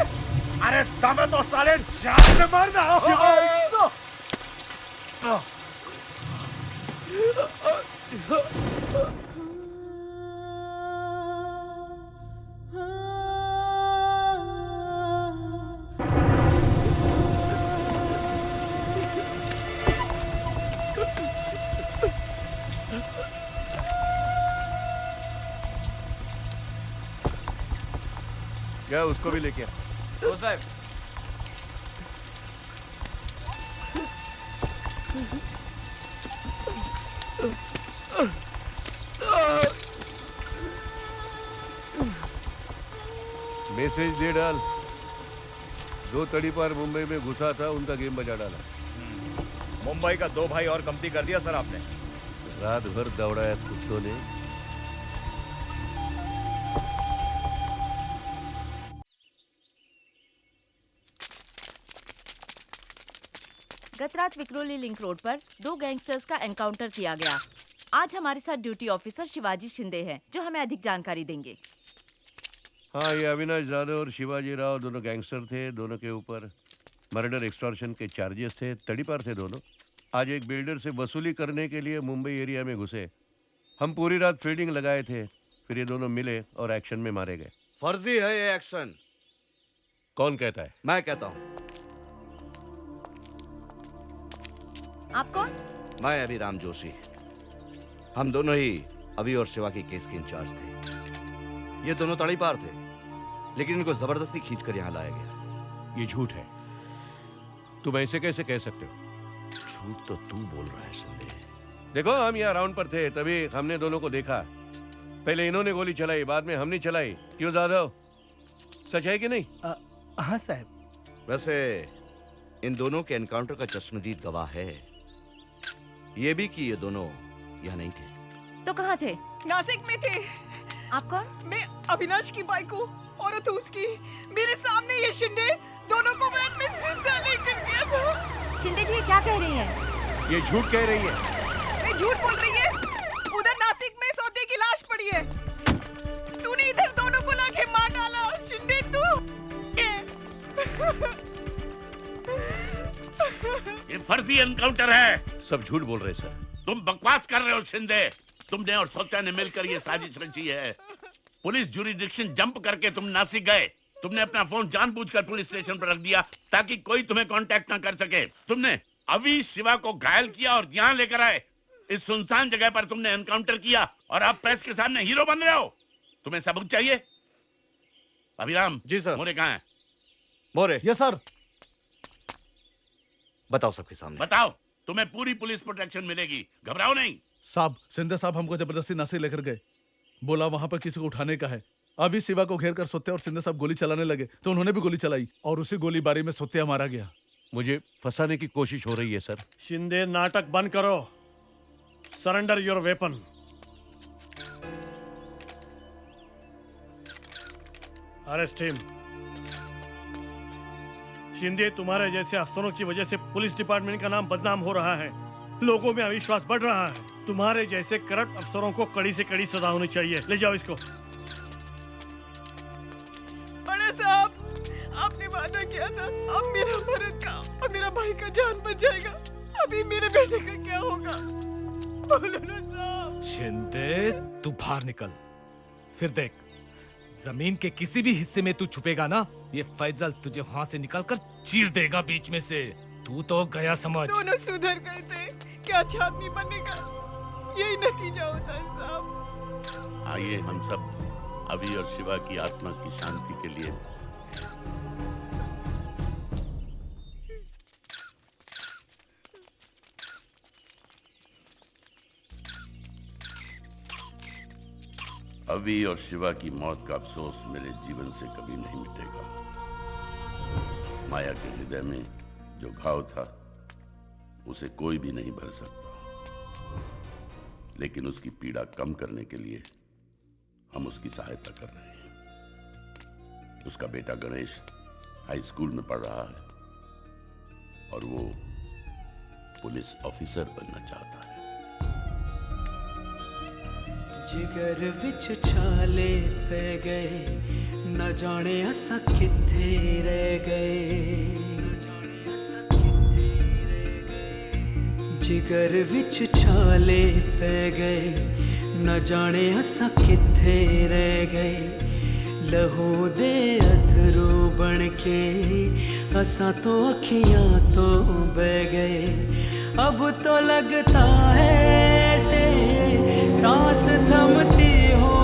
अरे दमे तो साले जान से मर ना। क्या उसको भी लेके तो साहब। मैसेज दे डाल, जो तड़ी पार मुंबई में घुसा था उनका गेम बजा डाला। मुंबई का 2 भाई और कमती कर दिया सर आपने। रात भर दौड़ाया कुत्तों ने। गत रात विक्रोली लिंक रोड पर 2 गैंगस्टर्स का एनकाउंटर किया गया। आज हमारे साथ ड्यूटी ऑफिसर शिवाजी शिंदे हैं, जो हमें अधिक जानकारी देंगे। हाँ, ये अविनाश जाधव और शिवाजी राव दोनों गैंगस्टर थे। दोनों के ऊपर मर्डर एक्सटॉर्शन के चार्जेस थे। तड़ीपार थे दोनों। आज एक बिल्डर से वसूली करने के लिए मुंबई एरिया में घुसे। हम पूरी रात फील्डिंग लगाए थे, फिर ये दोनों मिले और एक्शन में मारे गए। फर्जी है ये एक्शन। कौन कहता है? मैं कहता हूँ। आप कौन? मैं अभिराम जोशी। हम दोनों ही अभी और शिवा की केस के इंचार्ज थे। ये दोनों तड़ीपार थे, लेकिन इनको जबरदस्ती खींचकर यहाँ लाया गया। ये झूठ है। तुम ऐसे कैसे कह सकते हो? झूठ तो तू बोल रहा है शिंदे। देखो, हम यहाँ राउंड पर थे, तभी हमने दोनों को देखा। पहले इन्होंने गोली चलाई, बाद में हमने चलाई। क्यों जाधव, सच है कि नहीं? हाँ साहब। वैसे इन दोनों के एनकाउंटर का चश्मदीद गवाह है ये भी कि ये दोनों यहाँ नहीं थे। तो कहाँ थे? नासिक में थे। आप कौन? मैं अविनाश की बाइक हूँ और तो उसकी मेरे सामने ये शिंदे दोनों को वैन में जिंदा लेकर गया था। शिंदे जी, ये क्या कह रही हैं? ये झूठ कह रही है। मैं झूठ बोल रही है। उधर नासिक में सौदे की लाश पड़ी है। तूने इधर दोनों को लाके मार डाला शिंदे तू। ये फर्जी एनकाउंटर है। सब झूठ बोल रहे सर। तुम बकवास कर रहे हो शिंदे। तुमने और सोचा ने मिलकर ये साजिश रची है। पुलिस जुरिडिक्शन जंप करके तुम नासिक गए। तुमने अपना फोन जानबूझकर पुलिस स्टेशन पर रख दिया ताकि कोई तुम्हें कांटेक्ट ना कर सके। तुमने अभी शिवा को घायल किया और यहाँ लेकर आए। इस सुनसान जगह पर तुमने एनकाउंटर किया और आप प्रेस के सामने हीरो बन रहे हो। तुम्हें सबूत चाहिए? अभिराम जी सर। मोरे कहाँ है? मोरे। Yes sir. बताओ सबके सामने। बताओ। तुम्हें पूरी पुलिस प्रोटेक्शन मिलेगी, घबराओ नहीं। साहब, शिंदे साहब हमको जबरदस्ती नासिक लेकर गए। बोला वहां पर किसी को उठाने का है। अभी शिवा को घेर कर सोते और शिंदे साहब गोली चलाने लगे तो उन्होंने भी गोली चलाई और उसी गोलीबारी में सोतिया मारा गया। मुझे फंसाने की कोशिश हो रही है सर। शिंदे, नाटक बंद करो। Surrender your weapon. Arrest him. Shinde, तुम्हारे जैसे अफसरों की वजह से पुलिस डिपार्टमेंट का नाम बदनाम हो रहा है। लोगों में अविश्वास बढ़ रहा है। तुम्हारे जैसे करप्ट अफसरों को कड़ी से कड़ी सजा होनी चाहिए। ले जाओ इसको। बड़े साहब, आपने वादा किया था अब मेरा भरत का और मेरा भाई का जान बचाएगा। अभी मेरे बेटे का क्या होगा? बोलो ना साहब। शिंदे, तू बाहर निकल। फिर देख, जमीन के किसी भी हिस्से में तू छुपेगा ना, ये फैजल तुझे वहां से निकालकर चीर देगा बीच में से। तू तो गया समझ। दोनों सुधर गए थे, क्या अच्छा आदमी बनने का यही नतीजा होता है साहब। आइए हम सब अभी और शिवा की आत्मा की शांति के लिए अभी और शिवा की मौत का अफसोस मेरे जीवन से कभी नहीं मिटेगा। माया के हृदय में जो घाव था उसे कोई भी नहीं भर सकता, लेकिन उसकी पीड़ा कम करने के लिए हम उसकी सहायता कर रहे हैं। उसका बेटा गणेश हाई स्कूल में पढ़ रहा है और वो पुलिस ऑफिसर बनना चाहता है। जिगर विच छाले पै गए, न जाने असा किथे रह गए। जिगर विच छाले पै गए, न जाने असा किथे रह गए। लहू दे अथरू बन के असा तो अखियां तो बह गए। अब तो लगता है ऐसे सांस थमती हो